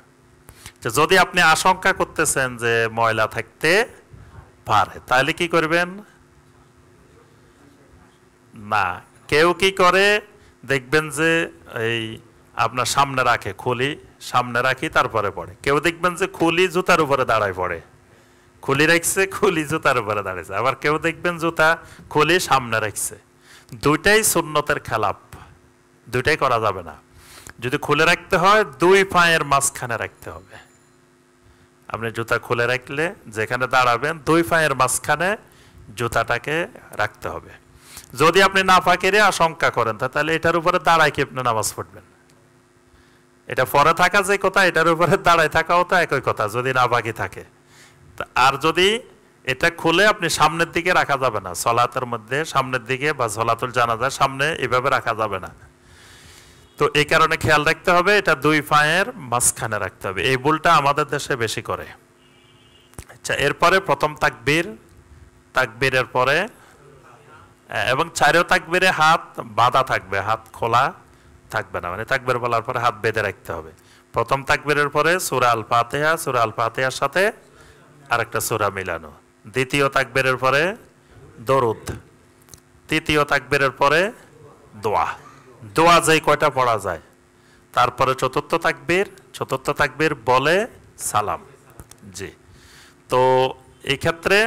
যদি আপনি আশঙ্কা করতেছেন যে ময়লা থাকতে পারে, তাহলে কি করবেন? না, কেউ কি করে দেখবেন যে এই আপনার সামনে রাখে, খুলি সামনে রাখি তারপরে পড়ে। কেউ দেখবেন যে খুলি জুতার উপরে দাঁড়ায় পড়ে, খুলি রাখছে, খুলি জুতার উপরে দাঁড়াইছে। আবার কেউ দেখবেন জুতা খুলি সামনে রাখছে। দুইটাই সুন্নতের খেলাপ, দুইটাই করা যাবে না। যদি খুলে রাখতে হয়, 2 পায়ের মাঝখানে রাখতে হবে। আপনি জুতা খুলে রাখলে যেখানে দাঁড়াবেন 2 পায়ের মাঝখানে জুতাটাকে রাখতে হবে। যদি আপনি নাপাকের আশঙ্কা করেন তাহলে এটার উপরে দাঁড়ায় কি আপনি নামাজ পড়বেন? এটা পরে থাকা যে কথা, এটার উপরে দাঁড়ায় থাকাও তো একই কথা, যদি নাপাকি থাকে। আর যদি এটা খুলে আপনি সামনের দিকে রাখা যাবে না, সলাতের মধ্যে সামনের দিকে বা সলাতুল জানাজার সামনে এভাবে রাখা যাবে না। তো এই কারণে খেয়াল রাখতে হবে এটা দুই পায়ের মাঝখানে রাখতে হবে। এই ভুলটা আমাদের দেশে বেশি করে। আচ্ছা, এরপরে প্রথম তাকবীর, তাকবীরের পরে এবং চারো তাকবীরে হাত বাঁধা থাকবে, হাত খোলা থাকবে না, মানে তাকবীর বলার পরে হাত বেঁধে রাখতে হবে। প্রথম তাকবীরের পরে সূরা আল ফাতিহা, সূরা আল ফাতিহার সাথে আরেকটা সূরা মিলানো। দ্বিতীয় তাকবীরের পরে দরুদ, তৃতীয় তাকবীরের পরে দোয়া, দোয়া যেই কয়টা পড়া যায়। তারপরে চতুর্থ তাকবীর বলে সালাম। জি, তো এই ক্ষেত্রে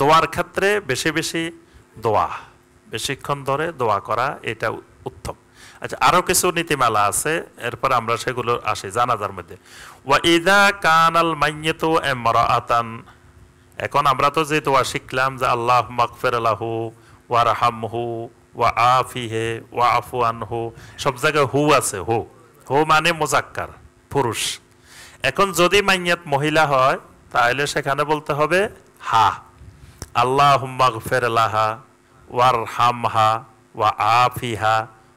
দোয়ার ক্ষেত্রে বেশি বেশি দোয়া, বেশিক্ষণ ধরে দোয়া করা এটা উত্তম। আচ্ছা, আরো কিছু নীতিমালা আছে, এরপর আমরা সেগুলো আসি জানাজার মধ্যে। ওয়া ইযা কানাল মাইয়িতু ইমরাআতান, এখন আমরা তো যে দোয়া শিখলাম যে আল্লাহুম্মা গফির লাহু ওয়ারহামহু ওয়া আফিহি ওয়া আফু আনহু, সব জায়গায় হু আছে, হু হু মানে মুজাক্কার, পুরুষ। এখন যদি মাইয়াত মহিলা হয় তাহলে সেখানে বলতে হবে হা, আল্লাহুম্মা গফির লাহা ওয়ারহামহা ওয়া আফিহা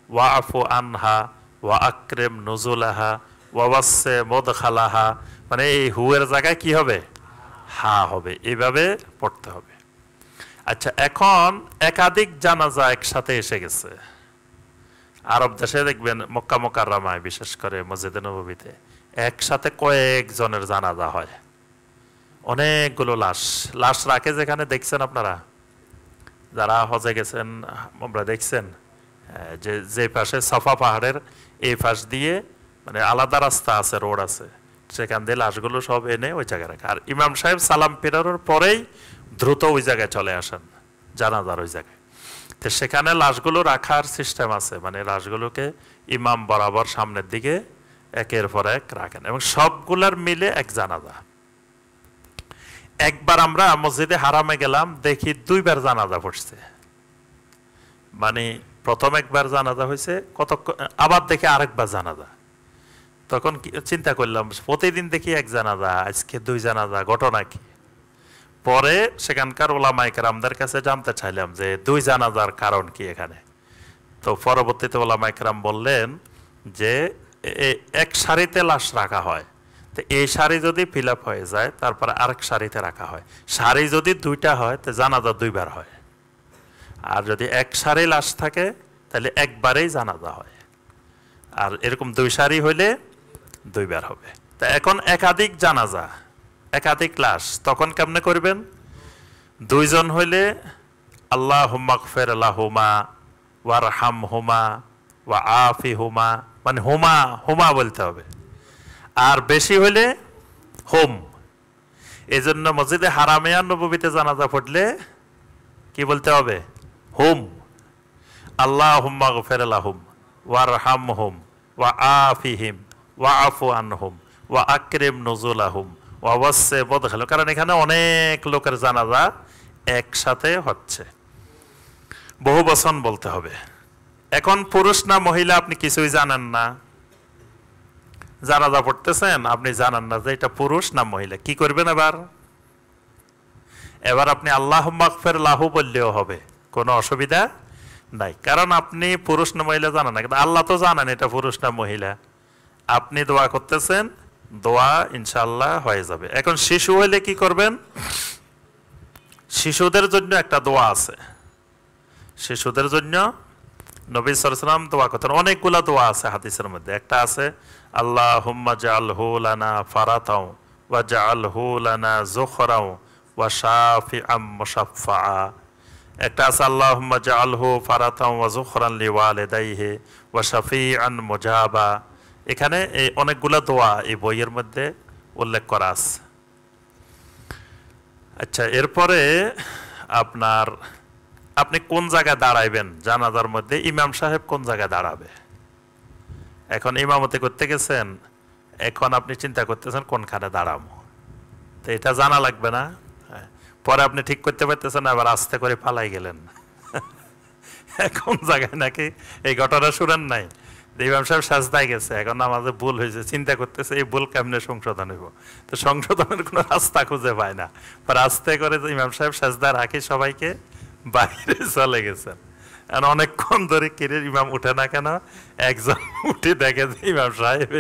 ওয়া আফু আনহা ওয়া আকরিম নুজুলাহা ওয়া ওয়াসসি মুদখালাহা, মানে এই হুয়ের জায়গায় কি হবে? হা হবে, এইভাবে পড়তে হবে। আচ্ছা, এখন একাধিক জানাজা একসাথে এসে গেছে। আরব দেশে দেখবেন মক্কা মুকাররমায়, বিশেষ করে মসজিদে নববীতে একসাথে কয়েকজনের জানাজা হয়, অনেকগুলো লাশ রাখে। যেখানে দেখছেন আপনারা যারা হজে গেছেন, আমরা দেখছেন যে পাশে সাফা পাহাড়ের এই পাশ দিয়ে মানে আলাদা রাস্তা আছে, রোড আছে, সেখান দিয়ে লাশগুলো সব এনে ওই জায়গায় রাখে। আর ইমাম সাহেব সালাম ফেরানোর পরেই দ্রুত ওই জায়গায় চলে আসেন, জানাজার ওই জায়গায়। তো সেখানে লাশগুলো রাখার সিস্টেম আছে, মানে লাশগুলোকে ইমাম বরাবর সামনের দিকে একের পর এক রাখেন, এবং সবগুলার মিলে এক জানাজা। একবার আমরা মসজিদে হারামে গেলাম, দেখি দুইবার জানাজা পড়ছে, মানে প্রথম একবার জানাজা হয়েছে, আবার দেখি আরেকবার জানাজা। তখন চিন্তা করলাম প্রতিদিন দেখি এক জানাজা, আজকে দুই জানাজা, ঘটনা কি? পরে সেখানকার ওলামায়ে কেরামদের কাছে জানতে চাইলাম যে দুই জানাজার কারণ কি এখানে। তো পরবর্তীতে ওলামায়ে কেরাম বললেন যে এক সারিতে লাশ রাখা হয়, তো এই সারি যদি ফিল আপ হয়ে যায় তারপরে আরেক সারিতে রাখা হয়। সারি যদি দুইটা হয় তো জানাজা দুইবার হয়, আর যদি এক সারি লাশ থাকে তাহলে একবারেই জানাজা হয়, আর এরকম দুই সারি হইলে দুইবার হবে। তা এখন একাধিক জানাজা, একাধিক লাশ, তখন কেমনে করবেন? দুইজন হইলে আল্লাহুম্মা গফির লাহুমা ওয়ারহামহুমা ওয়া আফিহুমা, মানে হুমা হুমা বলতে হবে। আর বেশি হইলে হোম। এই জন্য মসজিদে হারামে আর নববীতে জানাজা পড়লে কি বলতে হবে? হুম, আল্লাহুম্মা গফির লাহুম ওয়ারহামহুম ওয়া আফিহিম ওয়া আফু আনহুম ওয়া আকরিম নুজুলাহুম ওয়া ওয়াসসি মুদখালাহুম, কারণ এখানে অনেক লোকের জানাজা একসাথে হচ্ছে, বহু বচন বলতে হবে। এখন পুরুষ না মহিলা আপনি কিছুই জানেন না, জানাজা পড়তেছেন আপনি জানেন না যে এটা পুরুষ না মহিলা, কি করবেন? এবার আপনি আল্লাহুম্মা গফির লাহু বললেও হবে, কোনো অসুবিধা নাই, কারণ আপনি পুরুষ না মহিলা জানেন না, কিন্তু আল্লাহ তো জানেন এটা পুরুষ না মহিলা। আপনি দোয়া করতেছেন, দোয়া ইনশাআল্লাহ হয়ে যাবে। এখন শিশু হইলে কি করবেন? শিশুদের জন্য একটা দোয়া আছে, শিশুদের জন্য নবী সাল্লাল্লাহু আলাইহি ওয়াসাল্লাম দোয়া করতেন, অনেকগুলা দোয়া আছে হাদিসের মধ্যে। একটা আছে আল্লাহুম্মা জাআলহু লানা ফারাতাও ওয়া জাআলহু লানা যুখরাও ওয়া শাফিআম মুশাফফা। একটা আছে আল্লাহুম্মা জাআলহু ফারাতাও ওয়া যুখরান লিওয়ালিদাইহি ওয়া শাফিআন মুজাবা। এখানে এই অনেকগুলা দোয়া এই বইয়ের মধ্যে উল্লেখ করা আছে। আচ্ছা, এরপরে আপনি কোন জায়গায় দাঁড়াইবেন জানাজার মধ্যে, ইমাম সাহেব কোন জায়গায় দাঁড়াবে। এখন ইমামতি করতে গেছেন, এখন আপনি চিন্তা করতেছেন কোনখানে দাঁড়াবো, তো এটা জানা লাগবে না? পরে আপনি ঠিক করতে পারতেছেন, আবার আস্তে করে পালাই গেলেন কোন জায়গায় নাকি এই ঘটনা শুনেন নাই, ইমাম সাহেব সাজদায় গেছে, এখন আমাদের ভুল হয়েছে, চিন্তা করতেছে এই ভুল কেমনে সংশোধন হইব। তো সংশোধনের কোনো রাস্তা খুঁজে পায় না, আস্তে করে ইমাম সাহেব সাজদা রাখি সবাইকে বাইরে চলে গেছেন। আর অনেকক্ষণ ধরে কিরে ইমাম উঠে না কেন, একজন উঠে দেখে যে ইমাম সাহেব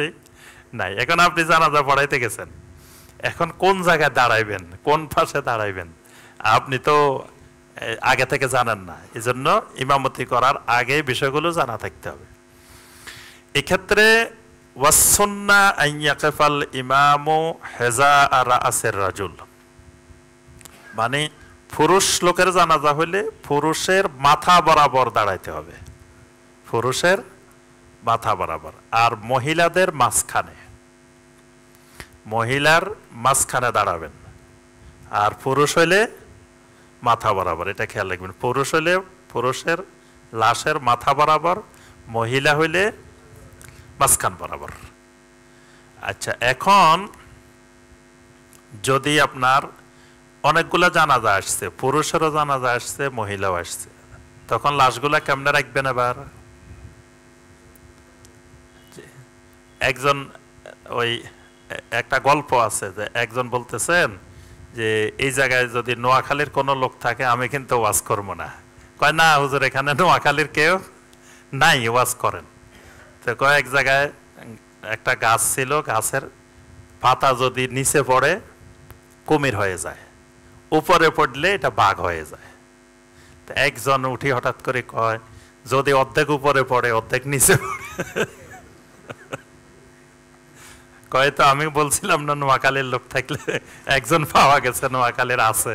নাই। এখন আপনি জানাজা পড়াইতে গেছেন, এখন কোন জায়গায় দাঁড়াইবেন, কোন পাশে দাঁড়াইবেন আপনি তো আগে থেকে জানেন না। এই জন্য ইমামতি করার আগে বিষয়গুলো জানা থাকতে হবে। এক্ষেত্রে ওয়াসসুন্নাহ আন ইয়াকিফাল ইমামু হিজা রাসির রাজুল, মানে পুরুষ লোকের জানাজা হলে পুরুষের মাথা বরাবর দাঁড়াইতে হবে, পুরুষের মাথা বরাবর। আর মহিলাদের মাঝখানে, মহিলার মাঝখানে দাঁড়াবেন। আর পুরুষ হইলে মাথা বরাবর, এটা খেয়াল রাখবেন। পুরুষ হইলে পুরুষের লাশের মাথা বরাবর, মহিলা হইলে মাঝখান বরাবর। আচ্ছা, এখন যদি আপনার অনেকগুলো জানাজা আসছে, পুরুষেরও জানাজা আসছে, মহিলাও আসছে, তখন লাশগুলা কেমনে রাখবেন? এবার একজন, ওই একটা গল্প আছে যে একজন বলতেছেন যে এই জায়গায় যদি নোয়াখালীর কোনো লোক থাকে আমি কিন্তু ওয়াজ করবো না। কয় না হুজুর, এখানে নোয়াখালীর কেউ নাই, ওয়াজ করেন। তো কয় এক জায়গায় একটা গাছ ছিল, গাছের পাতা যদি নিচে পড়ে কুমির হয়ে যায়, উপরে পড়লে এটা বাঘ হয়ে যায়। তো একজন উঠি হঠাৎ করে কয় যদি অর্ধেক উপরে পড়ে অর্ধেক নিচে পড়ে। কয় তো আমি বলছিলাম না নোয়াখালীর লোক থাকলে, একজন পাওয়া গেছে নোয়াখালীর আছে,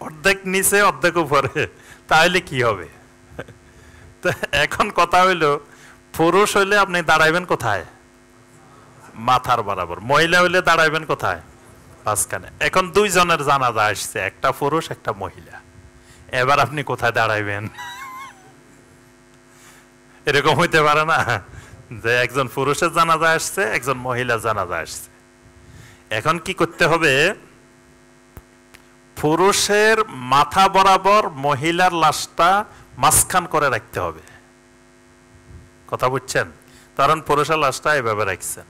অর্ধেক নিচে অর্ধেক উপরে, তাহলে কি হবে? তো এখন কথা হইল, পুরুষ হইলে আপনি দাঁড়াইবেন কোথায়? মাথার বরাবর। মহিলা হইলে দাঁড়াইবেন কোথায়? মাঝখানে। এখন দুইজনের জানাজা আসছে, একটা পুরুষ একটা মহিলা, এবার আপনি কোথায় দাঁড়াইবেন? এরকম হইতে পারে না যে একজন পুরুষের জানাজা আসছে, একজন মহিলার জানাজা আসছে। এখন কি করতে হবে? পুরুষের মাথা বরাবর মহিলার লাশটা মাঝখান করে রাখতে হবে। কথা বুঝছেন? কারণ পুরুষের লাশটা এভাবে রাখছেন,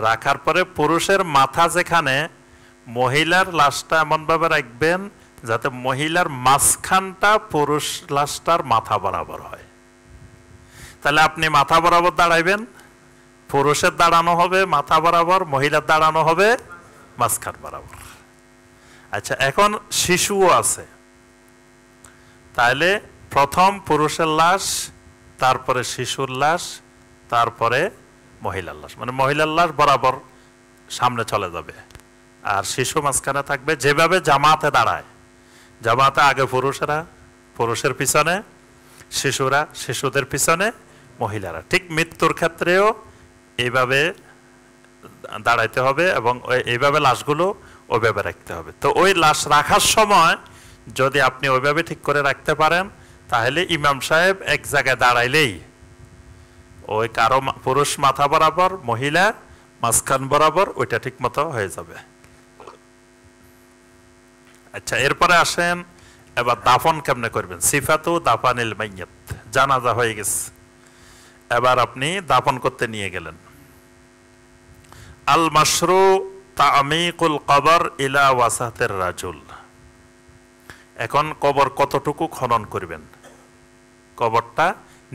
রাখার পরে পুরুষের মাথা যেখানে, মহিলার লাশটা এমনভাবে রাখবেন যাতে মহিলার মাঝখানটা পুরুষ লাশটার মাথা বরাবর হয়। তাহলে আপনি মাথা বরাবর দাঁড়াইবেন, পুরুষের দাঁড়ানো হবে মাথা বরাবর, মহিলার দাঁড়ানো হবে মাঝখান বরাবর। আচ্ছা, এখন শিশুও আছে, তাহলে প্রথম পুরুষের লাশ, তারপরে শিশুর লাশ, তারপরে মহিলার লাশ, মানে মহিলার লাশ বরাবর সামনে চলে যাবে আর শিশু মাঝখানে থাকবে। যেভাবে জামাতে দাঁড়ায়, জামাতে আগে পুরুষেরা, পুরুষের পিছনে শিশুরা, শিশুদের পিছনে মহিলারা, ঠিক মৃত্যুর ক্ষেত্রেও এইভাবে দাঁড়াইতে হবে এবং এইভাবে লাশগুলো ওইভাবে রাখতে হবে। তো ওই লাশ রাখার সময় যদি আপনি ওইভাবে ঠিক করে রাখতে পারেন, তাহলে ইমাম সাহেব এক জায়গায় দাঁড়াইলেই ওই কারো পুরুষ মাথা বরাবর, মহিলা মাঝখান বরাবর, ওইটা ঠিক মতো হয়ে যাবে। আচ্ছা, এরপরে আসেন এবার দাফন কেমনে করবেন। সিফাতু দাফানিল মাইয়াত, জানাজা হয়ে গেছে, এবার আপনি দাফন করতে নিয়ে গেলেন। আল মাশরু তামিকুল কবর ইলা ওয়াসাতের রাজুল। এখন কবর কতটুকু খনন করবেন, কবরটা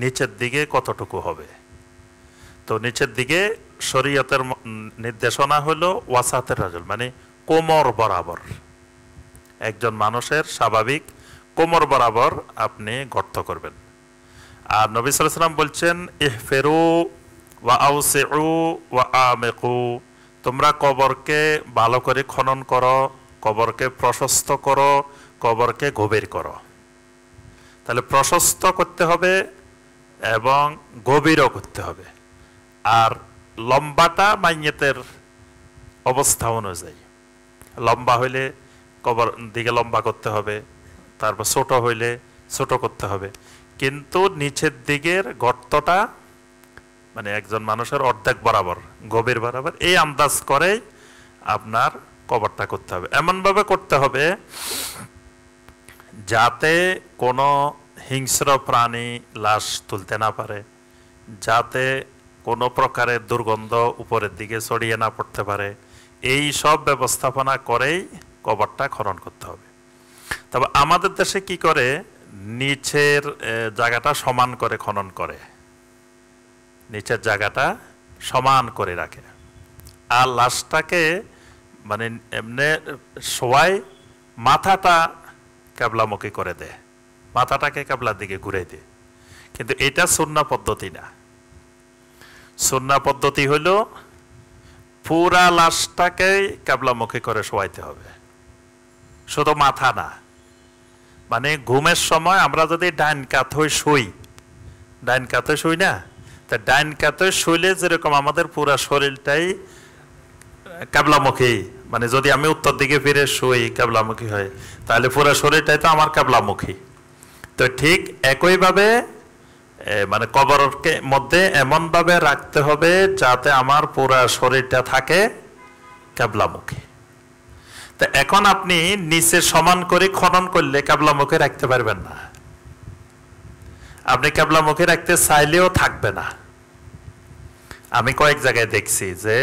নিচের দিকে কতটুকু হবে? তো নিচের দিকে শরীয়তের নির্দেশনা হলো ওয়াসাতের রাজুল, মানে কোমর বরাবর, একজন মানুষের স্বাভাবিক কোমর বরাবর আপনি গর্ত করবেন। আর নবী সাল্লাল্লাহু আলাইহি ওয়াসাল্লাম বলছেন ইহফিরু ওয়া আওসিউ ওয়া আমিকু, তোমরা কবরকে ভালো করে খনন করো, কবরকে প্রশস্ত করো, কবরকে গভীর করো। তাহলে প্রশস্ত করতে হবে এবং গভীরও করতে হবে। আর লম্বাটা মাইয়াতের অবস্থা অনুযায়ী, লম্বা হইলে কবর দিকে লম্বা করতে হবে, তারপর ছোট হইলে ছোট করতে হবে, কিন্তু নিচের দিকের গর্তটা মানে একজন মানুষের অর্ধেক বরাবর, গভীর বরাবর, এই আন্দাজ করে আপনার কবরটা করতে হবে। এমনভাবে করতে হবে যাতে কোনো হিংস্র প্রাণী লাশ তুলতে না পারে, যাতে কোনো প্রকারের দুর্গন্ধ উপরের দিকে ছড়িয়ে না পড়তে পারে, এই সব ব্যবস্থাপনা করেই কবরটা খনন করতে হবে। তবে আমাদের দেশে কি করে, নিচের জায়গাটা সমান করে খনন করে, নিচের জায়গাটা সমান করে রাখে, আর লাশটাকে মানে এমনি সবাই মাথাটা কেবলামুখী করে দেয়, মাথাটাকে কেবলার দিকে ঘুরে দেয়। কিন্তু এটা সুন্নাহ পদ্ধতি না। সুন্নাহ পদ্ধতি হলো পুরা লাশটাকে কেবলামুখী করে শোয়াইতে হবে, শুধু মাথা না। মানে ঘুমের সময় আমরা যদি ডাইন কাত হয়ে শুই, ডাইন কাতে শুই না, তা ডাইন কাতে শুইলে যেরকম আমাদের পুরা শরীরটাই কেবলামুখী, মানে যদি আমি উত্তর দিকে ফিরে শুই কেবলামুখী হয়, তাহলে পুরা শরীরটাই তো আমার কেবলামুখী। তো ঠিক একইভাবে মানে কবরকে মধ্যে এমনভাবে রাখতে হবে যাতে আমার পুরা শরীরটা থাকে কেবলামুখী। তো এখন আপনি নিচে সমান করে খনন করলে কেবলামুখী রাখতে পারবেন না, আপনি কেবলামুখী রাখতে চাইলেও থাকবে না। আমি কয়েক জায়গায় দেখছি যে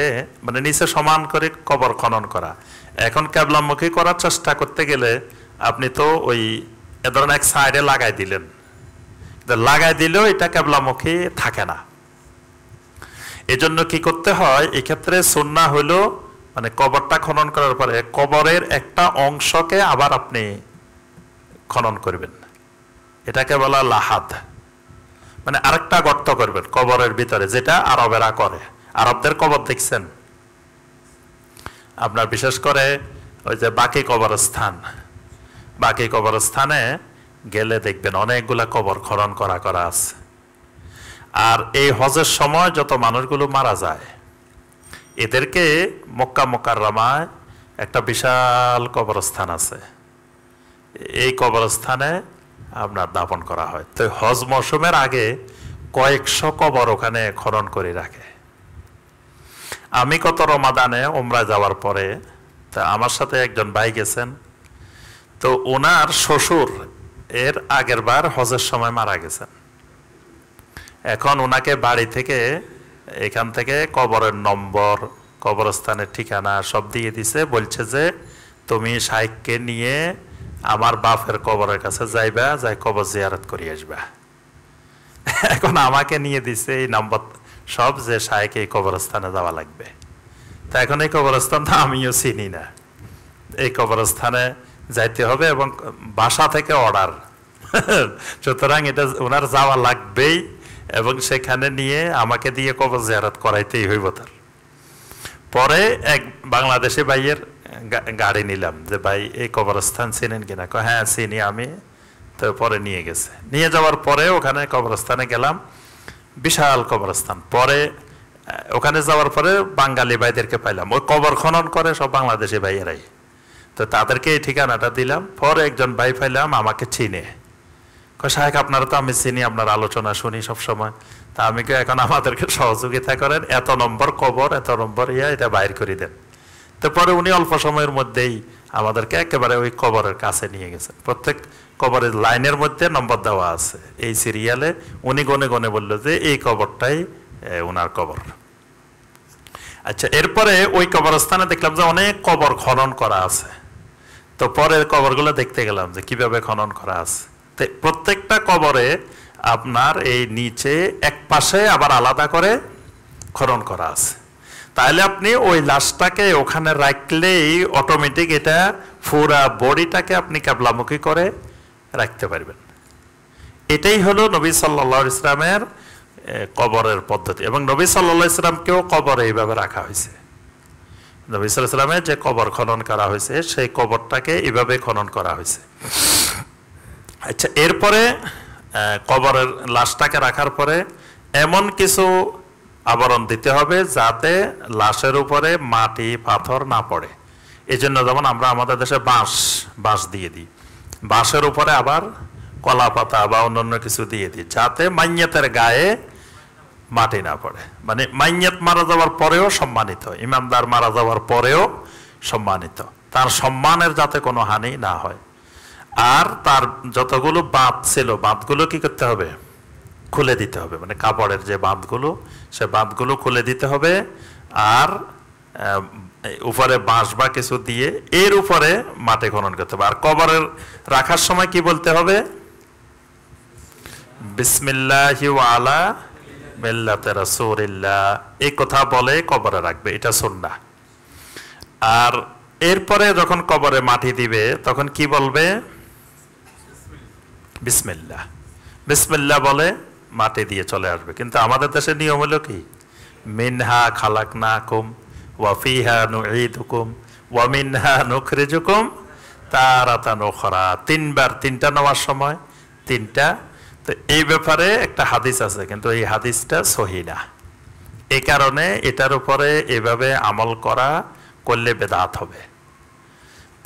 মানে নিচে সমান করে কবর খনন করা, এখন কেবলামুখী করার চেষ্টা করতে গেলে আপনি তো ওই এ ধরনের এক সাইডে লাগাই দিলেন, লাগাই দিলেও এটা কেবলামুখী থাকে না। এজন্য কি করতে হয়, এক্ষেত্রে সুন্নাহ হইলো মানে কবরটা খনন করার পরে কবরের একটা অংশকে আবার আপনি খনন করবেন, এটাকে বলা লাহাদ, মানে আরেকটা গর্ত করবেন কবরের ভিতরে, যেটা আরবেরা করে। আরবদের কবর দেখছেন আপনার, বিশেষ করে ওই যে বাকি কবরস্থানে গেলে দেখবেন অনেকগুলা কবর খনন করা আছে। আর এই হজের সময় যত মানুষগুলো মারা যায় এদেরকে মক্কা মুকাররমায় একটা বিশাল কবরস্থান আছে, এই কবরস্থানে আপনার দাফন করা হয়। তো হজ মৌসুমের আগে কয়েকশো কবর ওখানে খনন করে রাখে। আমি কত রমাদানে উমরা যাওয়ার পরে, তা আমার সাথে একজন ভাই গেছেন, তো ওনার শ্বশুর এর আগের বার হজের সময় মারা গেছেন। এখন ওনাকে বাড়ি থেকে এখান থেকে কবরের নম্বর, কবরস্থানের ঠিকানা সব দিয়ে দিছে, বলছে যে তুমি শাইখকে নিয়ে আমার বাপের কবরের কাছে যাইবা, যাই কবর জিয়ারত করে আসবা। এখন আমাকে নিয়ে দিছে এই নম্বর সব, যে শাইখ এই কবরস্থানে যাওয়া লাগবে। তা এখন এই কবরস্থানটা আমিও চিনি না, এই কবরস্থানে যাইতে হবে এবং বাসা থেকে অর্ডার, সুতরাং এটা ওনার যাওয়া লাগবেই এবং সেখানে নিয়ে আমাকে দিয়ে কবর জিয়ারত করাইতেই হইব তার। পরে এক বাংলাদেশি ভাইয়ের গাড়ি নিলাম, যে ভাই এই কবরস্থান চিনেন কিনা? হ্যাঁ চিনি আমি। তো পরে নিয়ে গেছে, নিয়ে যাওয়ার পরে ওখানে কবরস্থানে গেলাম, বিশাল কবরস্থান। পরে ওখানে যাওয়ার পরে বাঙালি ভাইদেরকে পাইলাম, ওই কবর খনন করে সব বাংলাদেশি ভাইয়েরাই। তো তাদেরকে এই ঠিকানাটা দিলাম। পরে একজন ভাই পাইলাম আমাকে চিনে, শাহেখ আপনারা তো আমি চিনি, আপনার আলোচনা শুনি সব সময়, তা আমি এখন আমাদেরকে সহযোগিতা করেন, এত নম্বর কবর, এত নম্বর এটা বাইর করে দেন। তো পরে উনি অল্প সময়ের মধ্যেই আমাদেরকে একেবারে ওই কবরের কাছে নিয়ে গেছেন। প্রত্যেক কবরের লাইনের মধ্যে নম্বর দেওয়া আছে, এই সিরিয়ালে উনি গনে গনে বললো যে এই কবরটাই ওনার কবর। আচ্ছা, এরপরে ওই কবরস্থানে দেখলাম যে অনেক কবর খনন করা আছে। তো পরের কবরগুলো দেখতে গেলাম যে কিভাবে খনন করা আছে। প্রত্যেকটা কবরে আপনার এই নিচে এক পাশে আবার আলাদা করে খনন করা আছে। তাহলে আপনি ওই লাশটাকে ওখানে রাখলেই অটোমেটিক এটা পুরা বডিটাকে আপনি কেবলামুখী করে রাখতে পারবেন। এটাই হলো নবী সাল্লাল্লাহু আলাইহি ইসলামের কবরের পদ্ধতি। এবং নবী সাল্লাল্লাহু আলাইহি ইসলামকেও কবরে এইভাবে রাখা হয়েছে। নবী সাল্লাল্লাহু আলাইহি ইসলামের যে কবর খনন করা হয়েছে সেই কবরটাকে এইভাবে খনন করা হয়েছে। আচ্ছা, এরপরে কবরের লাশটাকে রাখার পরে এমন কিছু আবরণ দিতে হবে যাতে লাশের উপরে মাটি পাথর না পড়ে। এই জন্য যেমন আমরা আমাদের দেশে বাঁশ দিয়ে দিই, বাঁশের উপরে আবার কলা পাতা বা অন্যান্য কিছু দিয়ে দিই যাতে মাইয়াতের গায়ে মাটি না পড়ে। মানে মাইয়াত মারা যাওয়ার পরেও সম্মানিত, ইমামদার মারা যাওয়ার পরেও সম্মানিত, তার সম্মানের যাতে কোনো হানি না হয়। আর তার যতগুলো বাঁধ ছিল বাঁধগুলো কি করতে হবে? খুলে দিতে হবে, মানে কাপড়ের যে বাঁধগুলো সে বাঁধগুলো খুলে দিতে হবে। আর উপরে বাঁশ বা কিছু দিয়ে এর উপরে মাটি খনন করতে হবে। আর কবরের রাখার সময় কি বলতে হবে? বিসমিল্লাহি ওয়া আলা মিল্লাতি রাসূলিল্লাহ, এই কথা বলে কবরে রাখবে, এটা সুন্নাহ। আর এরপরে যখন কবরে মাটি দিবে তখন কি বলবে? বিসমিল্লাহ, বিসমিল্লাহ বলে মাটি দিয়ে চলে আসবে। কিন্তু আমাদের দেশের নিয়ম হলো কি? মিনহা খালাকনাকুম ওয়া ফিহা নুঈদুকুম ওয়া মিনহা নুখরিজুকুম তারাতান উখরা, তিনবার, তিনটা নেওয়ার সময় তিনটা। তো এই ব্যাপারে একটা হাদিস আছে, কিন্তু এই হাদিসটা সহিহ না। এই কারণে এটার উপরে এভাবে আমল করলে বেদাত হবে।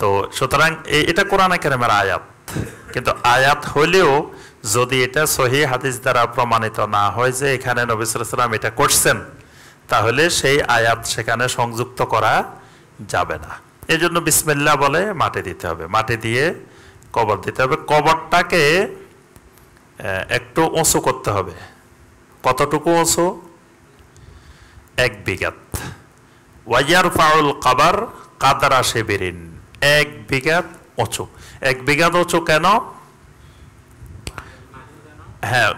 তো সুতরাং এটা কোরআনে কারিমের আয়াত, কিন্তু আয়াত হলেও যদি এটা সহিহ হাদিস দ্বারা প্রমাণিত না হয় যে এখানে নবী সাল্লাল্লাহু আলাইহি ওয়াসাল্লাম এটা করছেন, তাহলে সেই আয়াত সেখানে সংযুক্ত করা যাবে না। এই জন্য বিসমিল্লাহ বলে মাটি দিতে হবে, মাটি দিয়ে কবর দিতে হবে। কবরটাকে একটু উঁচু করতে হবে। কতটুকু উঁচু? 1 বিঘাত। ওয়াইয়ারফাউল কবর কাদরা শিবিরিন, 1 বিঘাত উঁচু। 1 বিঘাত উঁচু কেন? হ্যাঁ,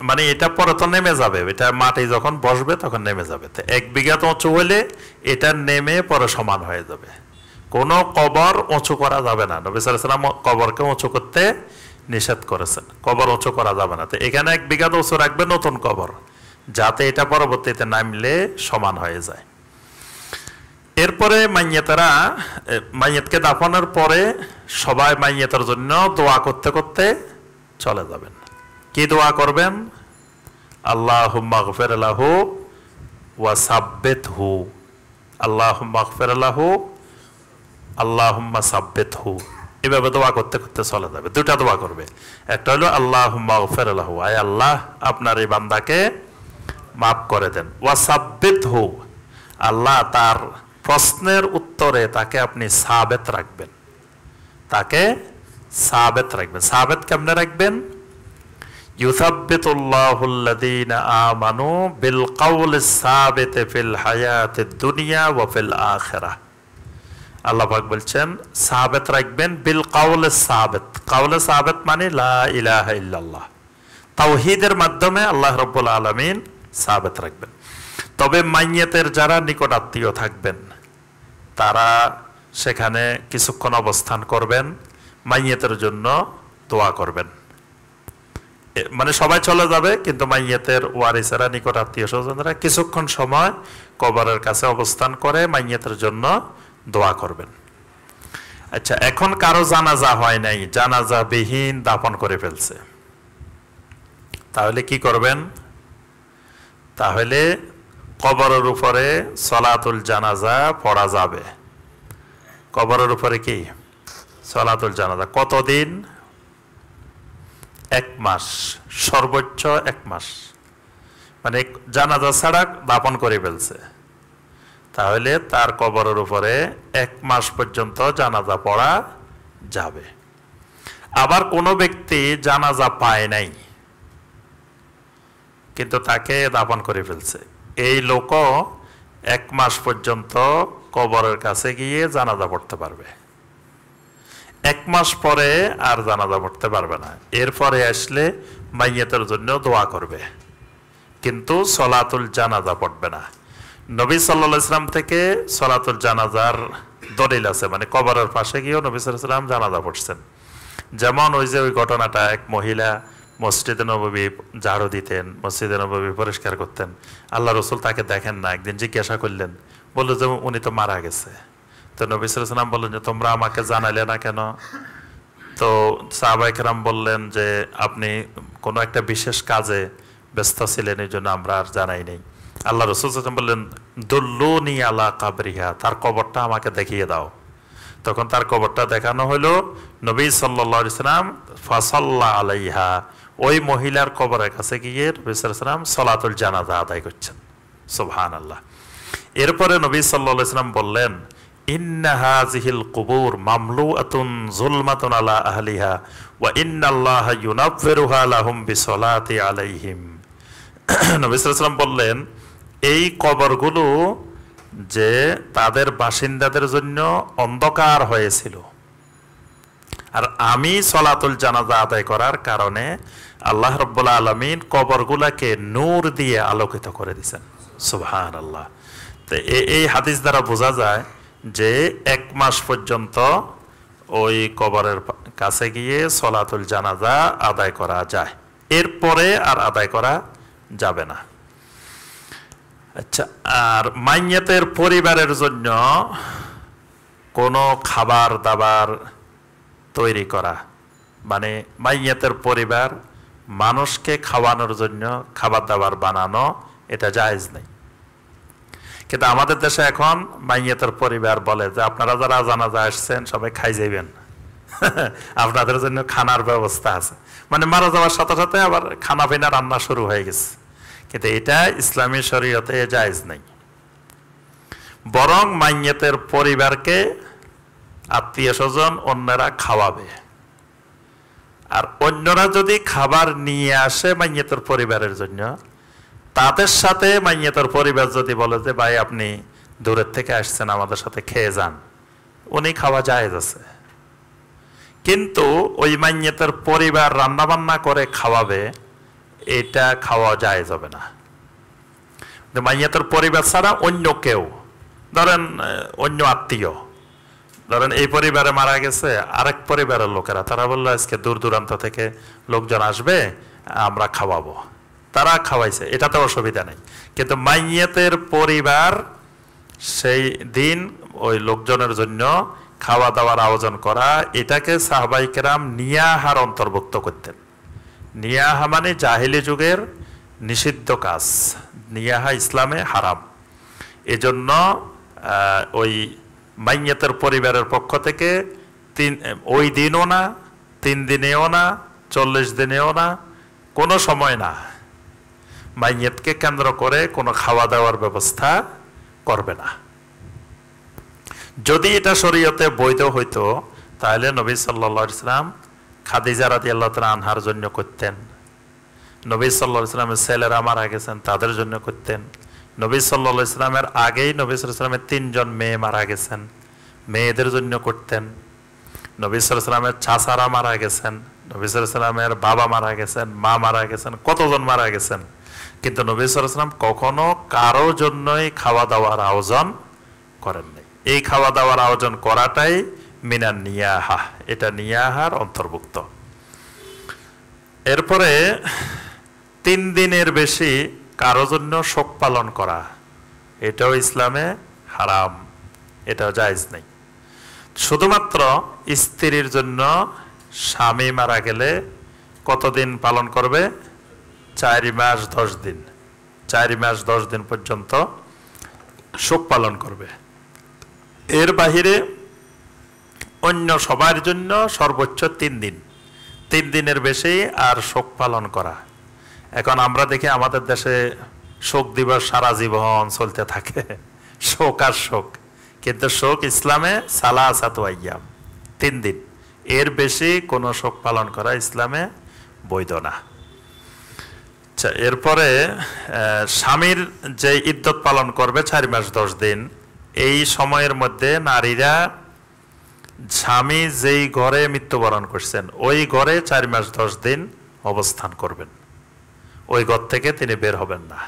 মানে এটা পরে তো নেমে যাবে, এটা মাটি যখন বসবে তখন নেমে যাবে। তো 1 বিঘাত উঁচু হলে এটা নেমে পরে সমান হয়ে যাবে। কোনো কবর উঁচু করা যাবে না। নবী সাল্লাল্লাহু আলাইহি ওয়াসাল্লাম কবরকে উঁচু করতে নিষেধ করেছেন, কবর উঁচু করা যাবে না। তো এখানে 1 বিঘাত উঁচু রাখবে নতুন কবর, যাতে এটা পরবর্তীতে নামলে সমান হয়ে যায়। এরপরে মাইয়াতকে দাফনের পরে সবাই মাইয়াতের জন্য দোয়া করতে করতে চলে যাবেন। কি দোয়া করবেন? আল্লাহুম্মা গফির লাহু ওয়া সাব্বিতহু, আল্লাহুম্মা গফির লাহু, আল্লাহুম্মা সাব্বিতহু, এভাবে দোয়া করতে করতে চলে যাবে। দুটা দোয়া করবে, একটা হলো আল্লাহুম্মা গফির লাহু, আয় আল্লাহ আপনার এই বান্দাকে মাফ করে দেন। ওয়া সাব্বিতহু, আল্লাহ তার প্রশ্নের উত্তরে তাকে আপনি সাবেত রাখবেন, তাকে সাবেত রাখবেন। সাবেত কেমনে রাখবেন? ইউসাব্বিতুল্লাহুল্লাযীনা আমানু বিল কাউলিস সাবিত ফিল হায়াতিদ দুনিয়া ওয়া ফিল আখিরাহ। আল্লাহ পাক বলছেন সাবেত রাখবেন বিল কাউলিস সাবিত। কাউলে সাবিত মানে লা ইলাহা ইল্লাল্লাহ, তাওহীদের মাধ্যমে আল্লাহ রাব্বুল আলামিন সাবেত রাখবেন। তবে মাইয়াতের যারা নিকট আত্মীয় থাকবেন তারা সেখানে কিছুক্ষণ অবস্থান করবেন, মাইয়াতের জন্য দোয়া করবেন। মানে সবাই চলে যাবে, কিন্তু মাইয়াতের ওয়ারিসেরা, নিকট আত্মীয় স্বজনরা কিছুক্ষণ সময় কবরের কাছে অবস্থান করে মাইয়াতের জন্য দোয়া করবেন। আচ্ছা, এখন কারো জানাজা হয় নাই, জানাজা বিহীন দাফন করে ফেলছে, তাহলে কি করবেন? তাহলে কবরের উপরে সলাতুল জানাজা পড়া যাবে। কবরের উপরে কি সলাতুল জানাজা? কতদিন? 1 মাস, সর্বোচ্চ 1 মাস। মানে জানাজা ছাড়া দাফন করে ফেলছে, তাহলে তার কবরের উপরে 1 মাস পর্যন্ত জানাজা পড়া যাবে। আবার কোনো ব্যক্তি জানাজা পায় নাই কিন্তু তাকে দাফন করে ফেলছে, এই লোকও 1 মাস পর্যন্ত কবরের কাছে গিয়ে জানাজা পড়তে পারবে। 1 মাস পরে আর জানাজা পড়তে পারবে না। এরপরে আসলে মাইয়াতের জন্য দোয়া করবে, কিন্তু সলাতুল জানাজা পড়বে না। নবী সাল্লাল্লাহু আলাইহি ওয়াসাল্লাম থেকে সলাতুল জানাজার দলিল আছে, মানে কবরের পাশে গিয়েও নবী সাল্লাল্লাহু আলাইহি ওয়াসাল্লাম জানাজা পড়ছেন। যেমন ওই ঘটনাটা, এক মহিলা মসজিদে নববী ঝাড়ু দিতেন, মসজিদে নববী পরিষ্কার করতেন, আল্লাহ রসুল তাকে দেখেন না, একদিন জিজ্ঞাসা করলেন, বললো যে উনি তো মারা গেছে। তো নবী সাল্লাল্লাহু আলাইহি ওয়াসাল্লাম বললেন যে তোমরা আমাকে জানাইলে না কেন? তো সাহাবায়ে কেরাম বললেন যে আপনি কোনো একটা বিশেষ কাজে ব্যস্ত ছিলেন, এই জন্য আমরা আর জানাই নেই। আল্লাহ রসুল সাল্লাল্লাহু আলাইহি ওয়াসাল্লাম বললেন দুল্লুনি আলা কাবরিহা, তার কবরটা আমাকে দেখিয়ে দাও। তখন তার কবরটা দেখানো হলো। নবী সাল্লাল্লাহু আলাইহি ওয়াসাল্লাম ফাসাল্লা আলাইহা, ওই মহিলার কবরের কাছে গিয়ে নবী সাল্লাল্লাহু আলাইহি ওয়াসাল্লাম সলাতুল জানাজা আদায় করছেন। সুবহানাল্লাহ। এরপরে নবী সাল্লাল্লাহু আলাইহি ওয়াসাল্লাম বললেন ইন্না হাযিহিল কুবুর মামলুআতুন যুলমাতুন আলা আহলিহা ওয়া ইন্নাল্লাহা ইউনাফফিরুহা লাহুম বিসসালাতি আলাইহিম। নবী সাল্লাল্লাহু আলাইহি ওয়াসাল্লাম বললেন, এই কবরগুলো যে তাদের বাসিন্দাদের জন্য অন্ধকার হয়েছিল, আর আমি সলাতুল জানাজা আদায় করার কারণে আল্লাহ রাব্বুল আলামিন কবরগুলাকে নূর দিয়ে আলোকিত করে দিয়েছেন। সুবহানাল্লাহ। তো এই হাদিস দ্বারা বোঝা যায় যে 1 মাস পর্যন্ত ওই কবরের কাছে গিয়ে সলাতুল জানাজা আদায় করা যায়, এরপরে আর আদায় করা যাবে না। আচ্ছা, আর মাইয়াতের পরিবারের জন্য কোনো খাবার দাবার তৈরি করা, মানে মাইয়াতের পরিবার মানুষকে খাওয়ানোর জন্য খাবার দাবার বানানো, এটা জায়েজ নেই। কিন্তু আমাদের দেশে এখন মাইয়াতের পরিবার বলে যে আপনারা যারা জানাজা আসছেন সবাই খাই যাইবেন, আপনাদের জন্য খানার ব্যবস্থা আছে। মানে মারা যাওয়ার সাথে সাথে আবার খানা পিনা রান্না শুরু হয়ে গেছে, কিন্তু এটা ইসলামী শরীয়তে জায়েজ নেই। বরং মাইয়াতের পরিবারকে আত্মীয় স্বজন অন্যরা খাওয়াবে, আর অন্যরা যদি খাবার নিয়ে আসে মাইয়াতের পরিবারের জন্য, তাদের সাথে মাইয়াতের পরিবার যদি বলে যে ভাই আপনি দূরের থেকে আসছেন আমাদের সাথে খেয়ে যান, উনি খাওয়া জায়েজ আছে। কিন্তু ওই মাইয়াতের পরিবার রান্না বান্না করে খাওয়াবে, এটা খাওয়া জায়েজ হবে না। মাইয়াতের পরিবার ছাড়া অন্য কেউ, ধরেন অন্য আত্মীয়, ধরেন এই পরিবারে মারা গেছে আরেক পরিবারের লোকেরা, তারা বললো আজকে দূর দূরান্ত থেকে লোকজন আসবে আমরা খাওয়াবো, তারা খাওয়াইছে, এটাতে অসুবিধা নেই। কিন্তু মাইয়াতের পরিবার সেই দিন ওই লোকজনের জন্য খাওয়া দাওয়ার আয়োজন করা, এটাকে সাহাবায়ে কেরাম নিয়াহার অন্তর্ভুক্ত করতেন। নিয়াহা মানে জাহিলি যুগের নিষিদ্ধ কাজ, নিয়াহা ইসলামে হারাম। এজন্য ওই মাইয়াতের পরিবারের পক্ষ থেকে ওই দিনও না, 3 দিনেও না, 40 দিনেও না, কোনো সময় না, মাইয়াতকে কেন্দ্র করে কোনো খাওয়া দাওয়ার ব্যবস্থা করবে না। যদি এটা শরীয়তে বৈধ হইতো তাহলে নবী সাল্লাল্লাহু আলাইহি ওয়াসাল্লাম খাদিজা রাদিয়াল্লাহু তাআলা আনহার জন্য করতেন, নবী সাল্লাল্লাহু আলাইহি ওয়াসাল্লামের ছেলেরা মারা গেছেন তাদের জন্য করতেন, নবী সাল্লাল্লাহু আলাইহি ওয়াসাল্লামের আগেই নবী সাল্লাল্লাহু আলাইহি ওয়াসাল্লামের 3 জন মেয়ে মারা গেছেন, মেয়েদের জন্য করতেন, নবী সাল্লাল্লাহু আলাইহি ওয়াসাল্লামের চাচারা মারা গেছেন, নবী সাল্লাল্লাহু আলাইহি ওয়াসাল্লামের বাবা মারা গেছেন, মা মারা গেছেন, কতজন মারা গেছেন, কিন্তু নবী সাল্লাল্লাহু আলাইহি ওয়াসাল্লাম কখনো কারো জন্যই খাওয়া দাওয়ার আয়োজন করেননি। এই খাওয়া দাওয়ার আয়োজন করাটাই মিনান নিয়াহা, এটা নিয়াহার অন্তর্ভুক্ত। এরপরে 3 দিনের বেশি কারো জন্য শোক পালন করা, এটাও ইসলামে হারাম, এটাও জায়েজ নেই। শুধুমাত্র স্ত্রীর জন্য স্বামী মারা গেলে কতদিন পালন করবে? 4 মাস 10 দিন, 4 মাস 10 দিন পর্যন্ত শোক পালন করবে। এর বাহিরে অন্য সবার জন্য সর্বোচ্চ 3 দিন, 3 দিনের বেশি আর শোক পালন করা। এখন আমরা দেখি আমাদের দেশে শোক দিবস সারা জীবন চলতে থাকে, শোক আর শোক, কিন্তু শোক ইসলামে সালাসাতু আইয়াম, 3 দিন, এর বেশি কোনো শোক পালন করা ইসলামে বৈধ না। আচ্ছা, এরপরে স্বামীর যে ইদ্যত পালন করবে 4 মাস 10 দিন, এই সময়ের মধ্যে নারীরা স্বামী যেই ঘরে মৃত্যুবরণ করছেন ওই ঘরে 4 মাস 10 দিন অবস্থান করবেন, ওই ঘর থেকে তিনি বের হবেন না।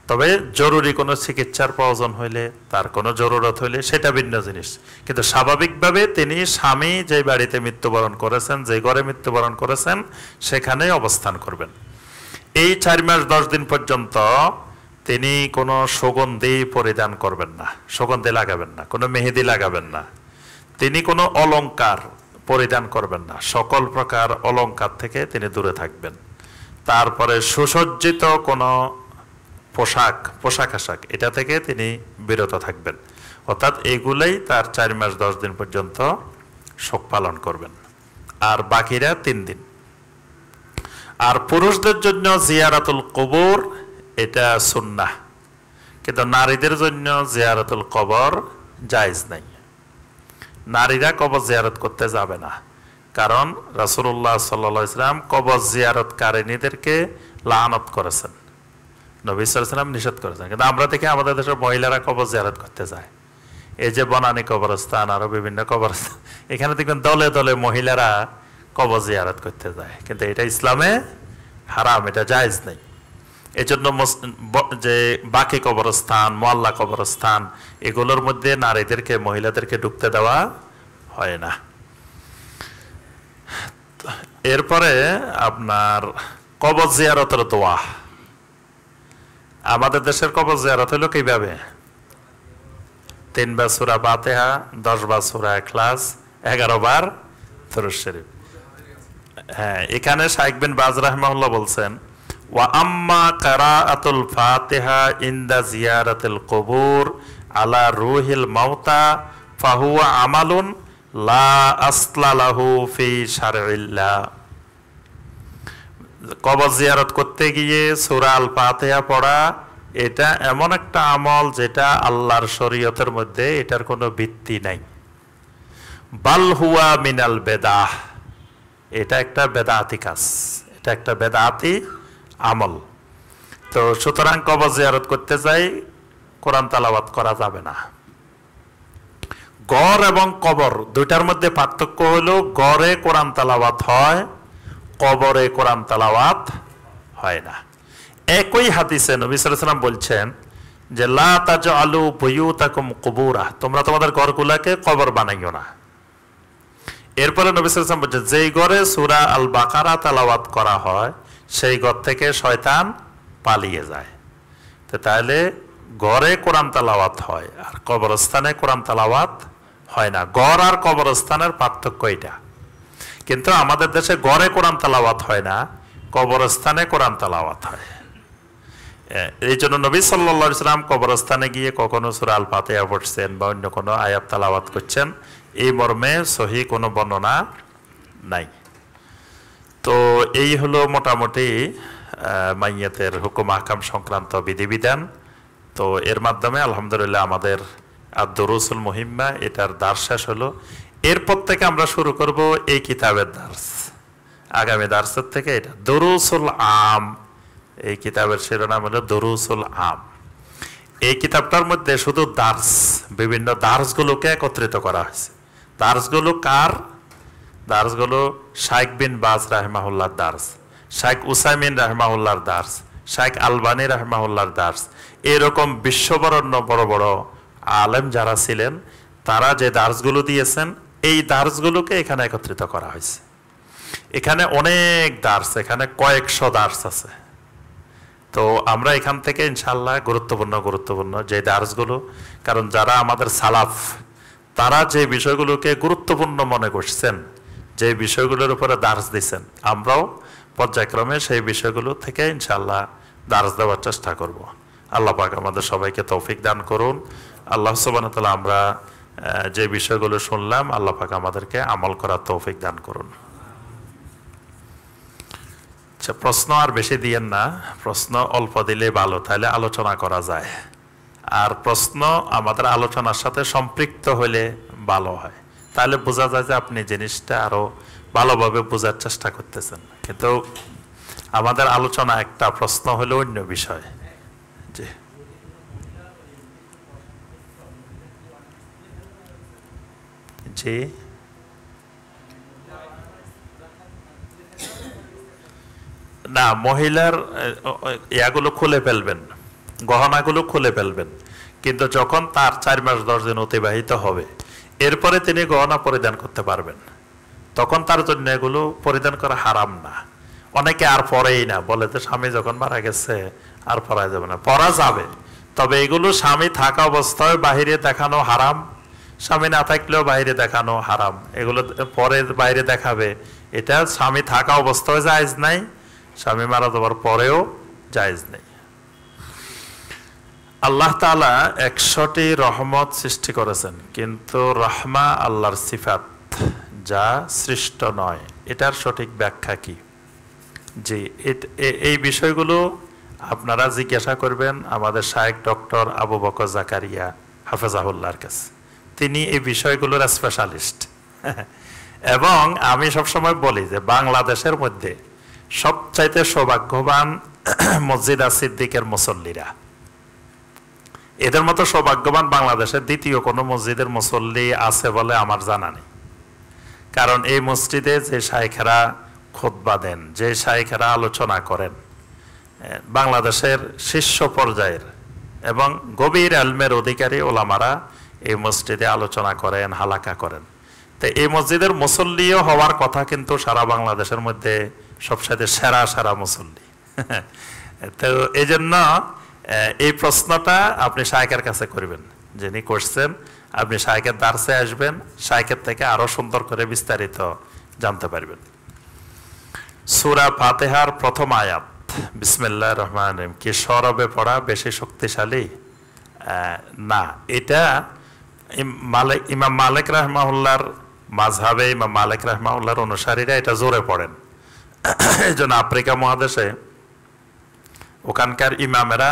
তবে জরুরি কোনো চিকিৎসার প্রয়োজন হইলে, তার কোনো জরুরত হইলে সেটা ভিন্ন জিনিস, কিন্তু স্বাভাবিকভাবে তিনি স্বামী যে বাড়িতে মৃত্যুবরণ করেছেন, যে ঘরে মৃত্যুবরণ করেছেন সেখানে অবস্থান করবেন। এই 4 মাস 10 দিন পর্যন্ত তিনি কোনো সুগন্ধি পরিধান করবেন না, সুগন্ধি লাগাবেন না, কোনো মেহেদি লাগাবেন না, তিনি কোনো অলংকার পরিধান করবেন না, সকল প্রকার অলংকার থেকে তিনি দূরে থাকবেন। তারপরে সুসজ্জিত কোনো পোশাক আশাক এটা থেকে তিনি বিরত থাকবেন। অর্থাৎ এগুলাই তার 4 মাস 10 দিন পর্যন্ত শোক পালন করবেন, আর বাকিরা 3 দিন। আর পুরুষদের জন্য জিয়ারাতুল কবর এটা সুন্নাহ, কিন্তু নারীদের জন্য জিয়ারাতুল কবর জায়েজ নাই। নারীরা কবর জিয়ারত করতে যাবে না, কারণ রাসূলুল্লাহ সাল্লাল্লাহু আলাইহি ওয়াসাল্লাম কবর জিয়ারতকারিনীদেরকে লানত করেছেন, নবী সাল্লাল্লাহু আলাইহি ওয়াসাল্লাম নিষেধ করেছেন। কিন্তু আমরা দেখি আমাদের দেশের মহিলারা কবর জিয়ারত করতে যায়, এই যে বনানী কবরস্থান আরো বিভিন্ন কবরস্থান, এখানে দেখবেন দলে দলে মহিলারা কবর জিয়ারত করতে যায়, কিন্তু এটা ইসলামে হারাম, এটা জায়েজ নেই। এই জন্য যে বাকি কবরস্থান, মোয়াল্লা কবরস্থান, এগুলোর মধ্যে নারীদেরকে মহিলাদেরকে ঢুকতে দেওয়া হয় না। এরপরে আপনার কবর জিয়ারতের দোয়া। আমাদের দেশের কবর জিয়ারত হলো কিভাবে? 3 বার সূরা ফাতিহা, 10 বার সূরা ইখলাস, 11 বার দরুদ শরীফ। হ্যাঁ, এখানে শাইখ বিন বাজ রাহিমাহুল্লাহ বলছেন, ওয়া আম্মা কিরাআতুল ফাতিহা ইনদা জিয়ারাতিল কুবুর আলা রুহিল মাউতা ফাহুয়া আমালুন লা আসলা লাহু ফি শারইল্লাহ। কবর জিয়ারত করতে গিয়ে সূরা আল ফাতিহা পড়া এটা এমন একটা আমল যেটা আল্লাহর শরীয়তের মধ্যে এটার কোনো ভিত্তি নাই। বাল হুয়া মিনাল বেদাহ, এটা একটা বেদাতি কাজ, এটা একটা বেদাতি আমল। তো সুতরাং কবর জিয়ারত করতে যাই কোরআন তেলাওয়াত করা যাবে না। গড় এবং কবর দুইটার মধ্যে পার্থক্য হলো, গড়ে কোরআন তেলাওয়াত হয়, কবরে কোরআন তেলাওয়াত হয় না। একই হাদিসে নবী সাল্লাল্লাহু আলাইহি ওয়াসাল্লাম বলছেন যে লা তাজআলু বুয়ুতাকুম কুবুরা, তোমরা তোমাদের ঘরগুলোকে কবর বানাইও না। এরপরে নবী সাল্লাল্লাহু আলাইহি ওয়াসাল্লাম বলছেন যেই ঘরে সূরা আল বাকারা তেলাওয়াত করা হয় সেই ঘর থেকে শয়তান পালিয়ে যায়। তো তাহলে ঘরে কোরআন তেলাওয়াত হয় আর কবরস্থানে কোরআন তেলাওয়াত হয় না। ঘর আর কবরস্থানের পার্থক্য এটা। কিন্তু আমাদের দেশে ঘরে কোরআন তেলাওয়াত হয় না, কবরস্থানে কোরআন তেলাওয়াত হয়। এই জন্য নবী সাল্লাল্লাহু আলাইহি ওয়াসাল্লাম কবরস্থানে গিয়ে কখনো সূরা আল ফাতিহা পড়ছেন বা অন্য কোনো আয়াত তেলাওয়াত করছেন, এই মর্মে সহিহ কোনো বর্ণনা নাই। তো এই হলো মোটামুটি মাইয়াতের হুকুম আহকাম সংক্রান্ত বিধিবিধান। তো এর মাধ্যমে আলহামদুলিল্লাহ আমাদের আদ-দুরুসুল মুহিম্মা এটার দার্স শেষ হলো। এরপর থেকে আমরা শুরু করব এই কিতাবের দার্স। আগামী দার্সের থেকে এটা দুরুসুল আম, এই কিতাবের শিরোনাম হলো দুরুসুল আম। এই কিতাবটার মধ্যে শুধু দার্স, বিভিন্ন দার্সগুলোকে একত্রিত করা হয়েছে। দার্সগুলো কার? দার্সগুলো শাইখ বিন বাজ রাহিমাহুল্লাহর দার্স, শাইখ উসাইমিন রাহিমাহুল্লাহর দার্স, শাইখ আলবানী রাহিমাহুল্লাহর দার্স। এরকম বিশ্ববরণ্য বড় বড় আলেম যারা ছিলেন তারা যে দার্সগুলো দিয়েছেন, এই দার্সগুলোকে এখানে একত্রিত করা হয়েছে। এখানে অনেক দার্স, এখানে কয়েকশো দার্স আছে। তো আমরা এখান থেকে ইনশাআল্লাহ গুরুত্বপূর্ণ যে দার্সগুলো, কারণ যারা আমাদের সালাফ তারা যে বিষয়গুলোকে গুরুত্বপূর্ণ মনে করছেন, যে বিষয়গুলোর উপরে দার্স দিচ্ছেন, আমরাও পর্যায়ক্রমে সেই বিষয়গুলো থেকে ইনশাআল্লাহ দার্স দেওয়ার চেষ্টা করব। আল্লাহ পাক আমাদের সবাইকে তৌফিক দান করুন। আল্লাহ সুবহানাহু ওয়া তাআলা আমরা যে বিষয়গুলো শুনলাম, আল্লাহ পাক আমাদেরকে আমল করার তৌফিক দান করুন। আচ্ছা, প্রশ্ন আর বেশি দিয়েন না, প্রশ্ন অল্প দিলে ভালো, তাহলে আলোচনা করা যায়। আর প্রশ্ন আমাদের আলোচনার সাথে সম্পৃক্ত হলে ভালো হয়, তাহলে বোঝা যায় যে আপনি জিনিসটা আরো ভালোভাবে বোঝার চেষ্টা করতেছেন। কিন্তু আমাদের আলোচনা একটা, প্রশ্ন হলো অন্য বিষয়। জি, জি, না, মহিলার ইয়াগুলো খুলে ফেলবেন, গহনাগুলো খুলে ফেলবেন, কিন্তু যখন তার 4 মাস 10 দিন অতিবাহিত হবে এরপরে তিনি গহনা পরিধান করতে পারবেন, তখন তার জন্য এগুলো পরিধান করা হারাম না। অনেকে আর পরেই না, বলে যে স্বামী যখন মারা গেছে আর পরা যাবে না। পরা যাবে, তবে এগুলো স্বামী থাকা অবস্থায় বাহিরে দেখানো হারাম, স্বামী না থাকলেও বাইরে দেখানো হারাম। এগুলো পরে বাইরে দেখাবে, এটা স্বামী থাকা অবস্থায় জায়েজ নাই, স্বামী মারা যাওয়ার পরেও জায়েজ নেই। আল্লাহ তাআলা 100টি রহমত সৃষ্টি করেছেন, কিন্তু রহমা আল্লাহর সিফাত, যা সৃষ্ট নয়। এটার সঠিক ব্যাখ্যা কি? জি, এই বিষয়গুলো আপনারা জিজ্ঞাসা করবেন আমাদের শায়েখ ডক্টর আবু বকর জাকারিয়া হাফেজাহুল্লাহর কাছে। তিনি এই বিষয়গুলোর স্পেশালিস্ট। এবং আমি সবসময় বলি যে বাংলাদেশের মধ্যে সবচাইতে সৌভাগ্যবান মসজিদ সিদ্দিকের মুসল্লিরা। এদের মতো সৌভাগ্যবান বাংলাদেশের দ্বিতীয় কোনো মসজিদের মুসল্লি আছে বলে আমার জানা নেই। কারণ এই মসজিদে যে শাইখেরা খুতবা দেন, যে শাইখেরা আলোচনা করেন, বাংলাদেশের শীর্ষ পর্যায়ের এবং গভীর ইলমের অধিকারী ওলামারা এই মসজিদে আলোচনা করেন, হালাকা করেন। তো এই মসজিদের মুসল্লিও হওয়ার কথা, কিন্তু সারা বাংলাদেশের মধ্যে সবসাথে সেরা মুসল্লি। তো এই জন্য এই প্রশ্নটা আপনি শাইখের কাছে করবেন, যিনি করছেন। আপনি শাইখের দার্সে আসবেন, শাইখের থেকে আরো সুন্দর করে বিস্তারিত জানতে পারবেন। সূরা ফাতিহার প্রথম আয়াত বিসমিল্লাহির রহমানির রহিম কি সরবে পড়া বেশি শক্তিশালী? না, এটা ইমাম মালিক রাহমাহুল্লাহর মাযহাবে, ইমাম মালিক রাহমাহুল্লাহর অনুসারীরা এটা জোরে পড়েন। এই জন্য আফ্রিকা মহাদেশে ওখানকার ইমামেরা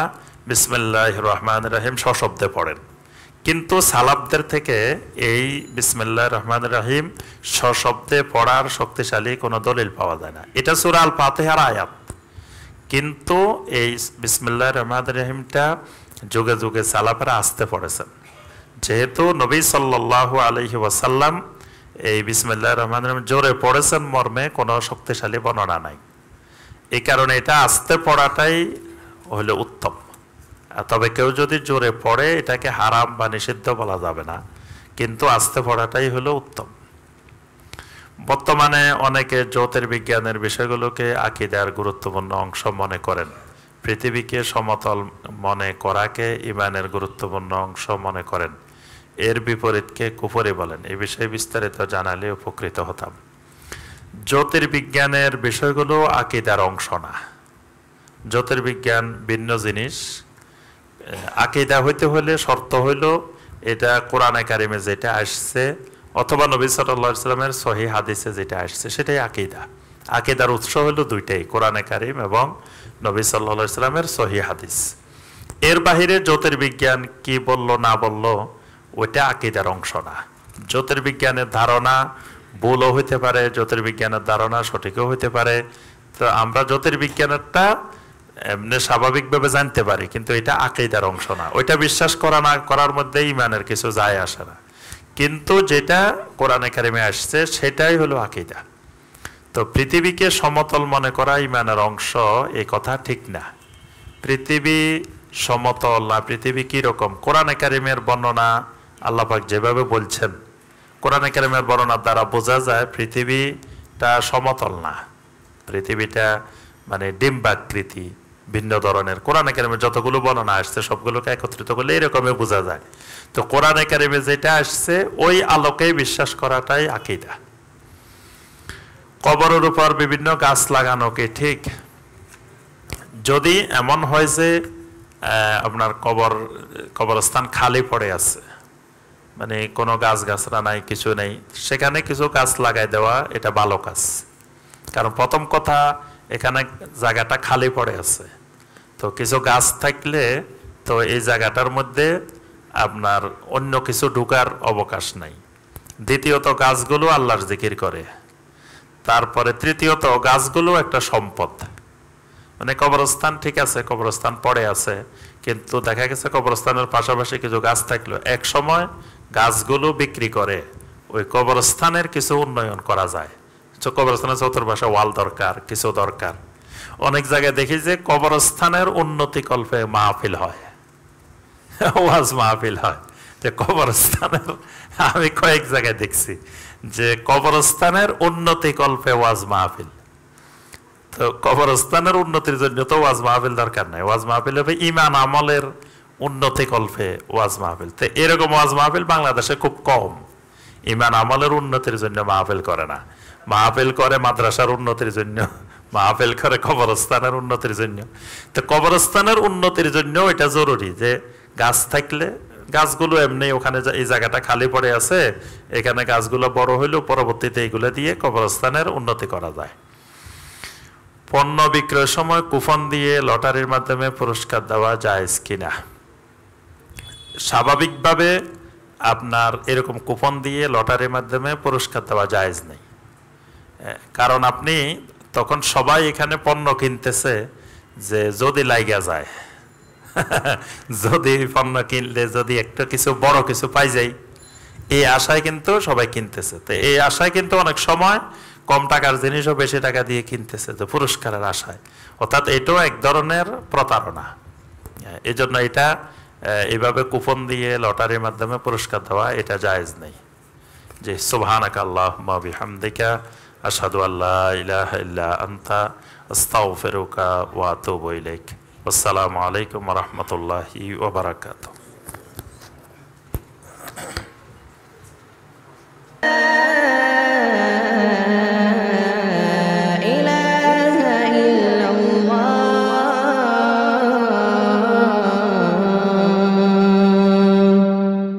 বিসমিল্লাহির রহমানির রহিম সশব্দে পড়েন। কিন্তু সালাফদের থেকে এই বিসমিল্লাহির রহমানির রহিম সশব্দে পড়ার শক্তিশালী কোনো দলিল পাওয়া যায় না। এটা সূরা আল ফাতিহার আয়াত, কিন্তু এই বিসমিল্লাহির রহমানির রহিমটা যুগে যুগে সালাফেরা আসতে পড়েছেন। যেহেতু নবী সাল্লাল্লাহু আলাইহি ওয়াসাল্লাম এই বিসমিল্লাহির রহমানির রহিম জোরে পড়েছেন মর্মে কোনো শক্তিশালী বর্ণনা নাই। এই কারণে এটা আসতে পড়াটাই হলো উত্তম। তবে কেউ যদি জোরে পড়ে এটাকে হারাম বা নিষিদ্ধ বলা যাবে না, কিন্তু আসতে পড়াটাই হলো উত্তম। বর্তমানে অনেকে জ্যোতির্বিজ্ঞানের বিষয়গুলোকে আকীদার গুরুত্বপূর্ণ অংশ মনে করেন, পৃথিবীকে সমতল মনে করাকে ঈমানের গুরুত্বপূর্ণ অংশ মনে করেন। এর বিপরীতকে কুফরি বলেন। এই বিষয়ে বিস্তারিত জানালে উপকৃত হতাম। জ্যোতির্বিজ্ঞানের বিষয়গুলো আকীদার অংশ না। জ্যোতির্বিজ্ঞান ভিন্ন জিনিস। আকীদা হইতে হলে শর্ত হইল এটা কোরআনে কারিমে যেটা আসছে অথবা নবী সাল্লাল্লাহু আলাইহি ওয়াসাল্লামের সহিহ হাদিসে যেটা আসছে সেটাই আকীদা। আকীদার উৎস হলো দুইটাই, কোরআনে কারিম এবং নবী সাল্লাল্লাহু আলাইহি ওয়াসাল্লামের সহিহ হাদিস। এর বাহিরে জ্যোতির্বিজ্ঞান কি বলল না বলল ওইটা আকীদার অংশ না। জ্যোতির্বিজ্ঞানের ধারণা ভুলও হইতে পারে, জ্যোতির্বিজ্ঞানের ধারণা সঠিকও হইতে পারে। তো আমরা জ্যোতির্বিজ্ঞানেরটা এমনি স্বাভাবিকভাবে জানতে পারি, কিন্তু এটা আকীদার অংশ না। ওইটা বিশ্বাস করা না করার মধ্যে ঈমানের কিছু যায় আসে না। কিন্তু যেটা কোরআনে কারিমে আসছে সেটাই হলো আকীদা। তো পৃথিবীকে সমতল মনে করা ঈমানের অংশ, এই কথা ঠিক না। পৃথিবী সমতল না, পৃথিবী কিরকম কোরআনে কারিমের বর্ণনা আল্লাহ পাক যেভাবে বলছেন, কোরআনে কারিমের বর্ণনার দ্বারা বোঝা যায় পৃথিবীটা সমতল না। পৃথিবীটা মানে ডিম্বাকৃতি, ভিন্ন ধরনের। কোরআনে কারিমে যতগুলো বর্ণনা আসছে সবগুলোকে একত্রিত করলে এরকমই বোঝা যায়। তো কোরআনে কারিমে যেটা আসছে ওই আলোকেই বিশ্বাস করাটাই আকীদা। কবরের উপর বিভিন্ন গাছ লাগানো কি ঠিক? যদি এমন হয় যে আপনার কবরস্থান খালি পড়ে আছে, মানে কোনো গাছরা নাই, কিছু নেই, সেখানে কিছু গাছ লাগাই দেওয়া এটা ভালো কাজ। কারণ প্রথম কথা এখানে জায়গাটা খালি পড়ে আছে, তো কিছু গাছ থাকলে তো এই জায়গাটার মধ্যে আপনার অন্য কিছু ঢুকার অবকাশ নাই। দ্বিতীয়ত গাছগুলো আল্লাহর জিকির করে। তারপরে তৃতীয়ত গাছগুলো একটা সম্পদ। মানে কবরস্থান ঠিক আছে, কবরস্থান পড়ে আছে, কিন্তু দেখা গেছে কবরস্থানের পাশাপাশি কিছু গাছ থাকলো, এক সময় গাছগুলো বিক্রি করে ওই কবরস্থানের কিছু উন্নয়ন করা যায়। কবরস্থানের চতুর্পাশে ওয়াল দরকার, কিছু দরকার। অনেক জায়গায় দেখি যে কবরস্থানের উন্নতি কল্পে মাহফিল হয়, ওয়াজ মাহফিল হয়। যে কবরস্থানের, আমি কয়েক জায়গায় দেখছি যে কবরস্থানের উন্নতি কল্পে ওয়াজ মাহফিল। তো কবরস্থানের উন্নতির জন্য তো ওয়াজ মাহফিল দরকার নাই। ওয়াজ মাহফিল হবে ঈমান আমলের উন্নতি কল্পে ওয়াজ মাহফিল। তো এরকম ওয়াজ মাহফিল বাংলাদেশে খুব কম। ঈমান আমলের উন্নতির জন্য মাহফিল করে না, মাহফিল করে মাদ্রাসার উন্নতির জন্য, মাহফিল করে কবরস্থানের উন্নতির জন্য। তো কবরস্থানের উন্নতির জন্য এটা জরুরি যে গাছ থাকলে, গাছগুলো এমনি ওখানে এই জায়গাটা খালি পড়ে আছে, এখানে গাছগুলো বড় হইলেও পরবর্তীতে এইগুলো দিয়ে কবরস্থানের উন্নতি করা যায়। পণ্য বিক্রয়ের সময় কুপন দিয়ে লটারির মাধ্যমে পুরস্কার দেওয়া জায়েজ কিনা? স্বাভাবিকভাবে আপনার এরকম কুপন দিয়ে লটারির মাধ্যমে পুরস্কার দেওয়া জায়েজ নেই। কারণ আপনি তখন সবাই এখানে পণ্য কিনতেছে যে যদি লাইগা যায় যদি পণ্য কিনলে যদি একটা কিছু বড় কিছু পাই যাই, এই আশায় কিন্তু সবাই কিনতেছে। তো এই আশায় কিন্তু অনেক সময় কম টাকার জিনিসও বেশি টাকা দিয়ে কিনতেছে যে পুরস্কারের আশায়, অর্থাৎ এটাও এক ধরনের প্রতারণা। এই জন্য এটা এইভাবে কুপন দিয়ে লটারির মাধ্যমে পুরস্কার দেওয়া এটা জায়েজ নেই। যে সুবহানাকা আল্লাহুম্মা বিহামদিকা আশহাদু আল্লা ইলাহা ইল্লা আনতা আস্তাগফিরুকা ওয়া আতুবু ইলাইক। আসসালামু আলাইকুম ওয়া রাহমাতুল্লাহি ওয়া বারাকাতুহু।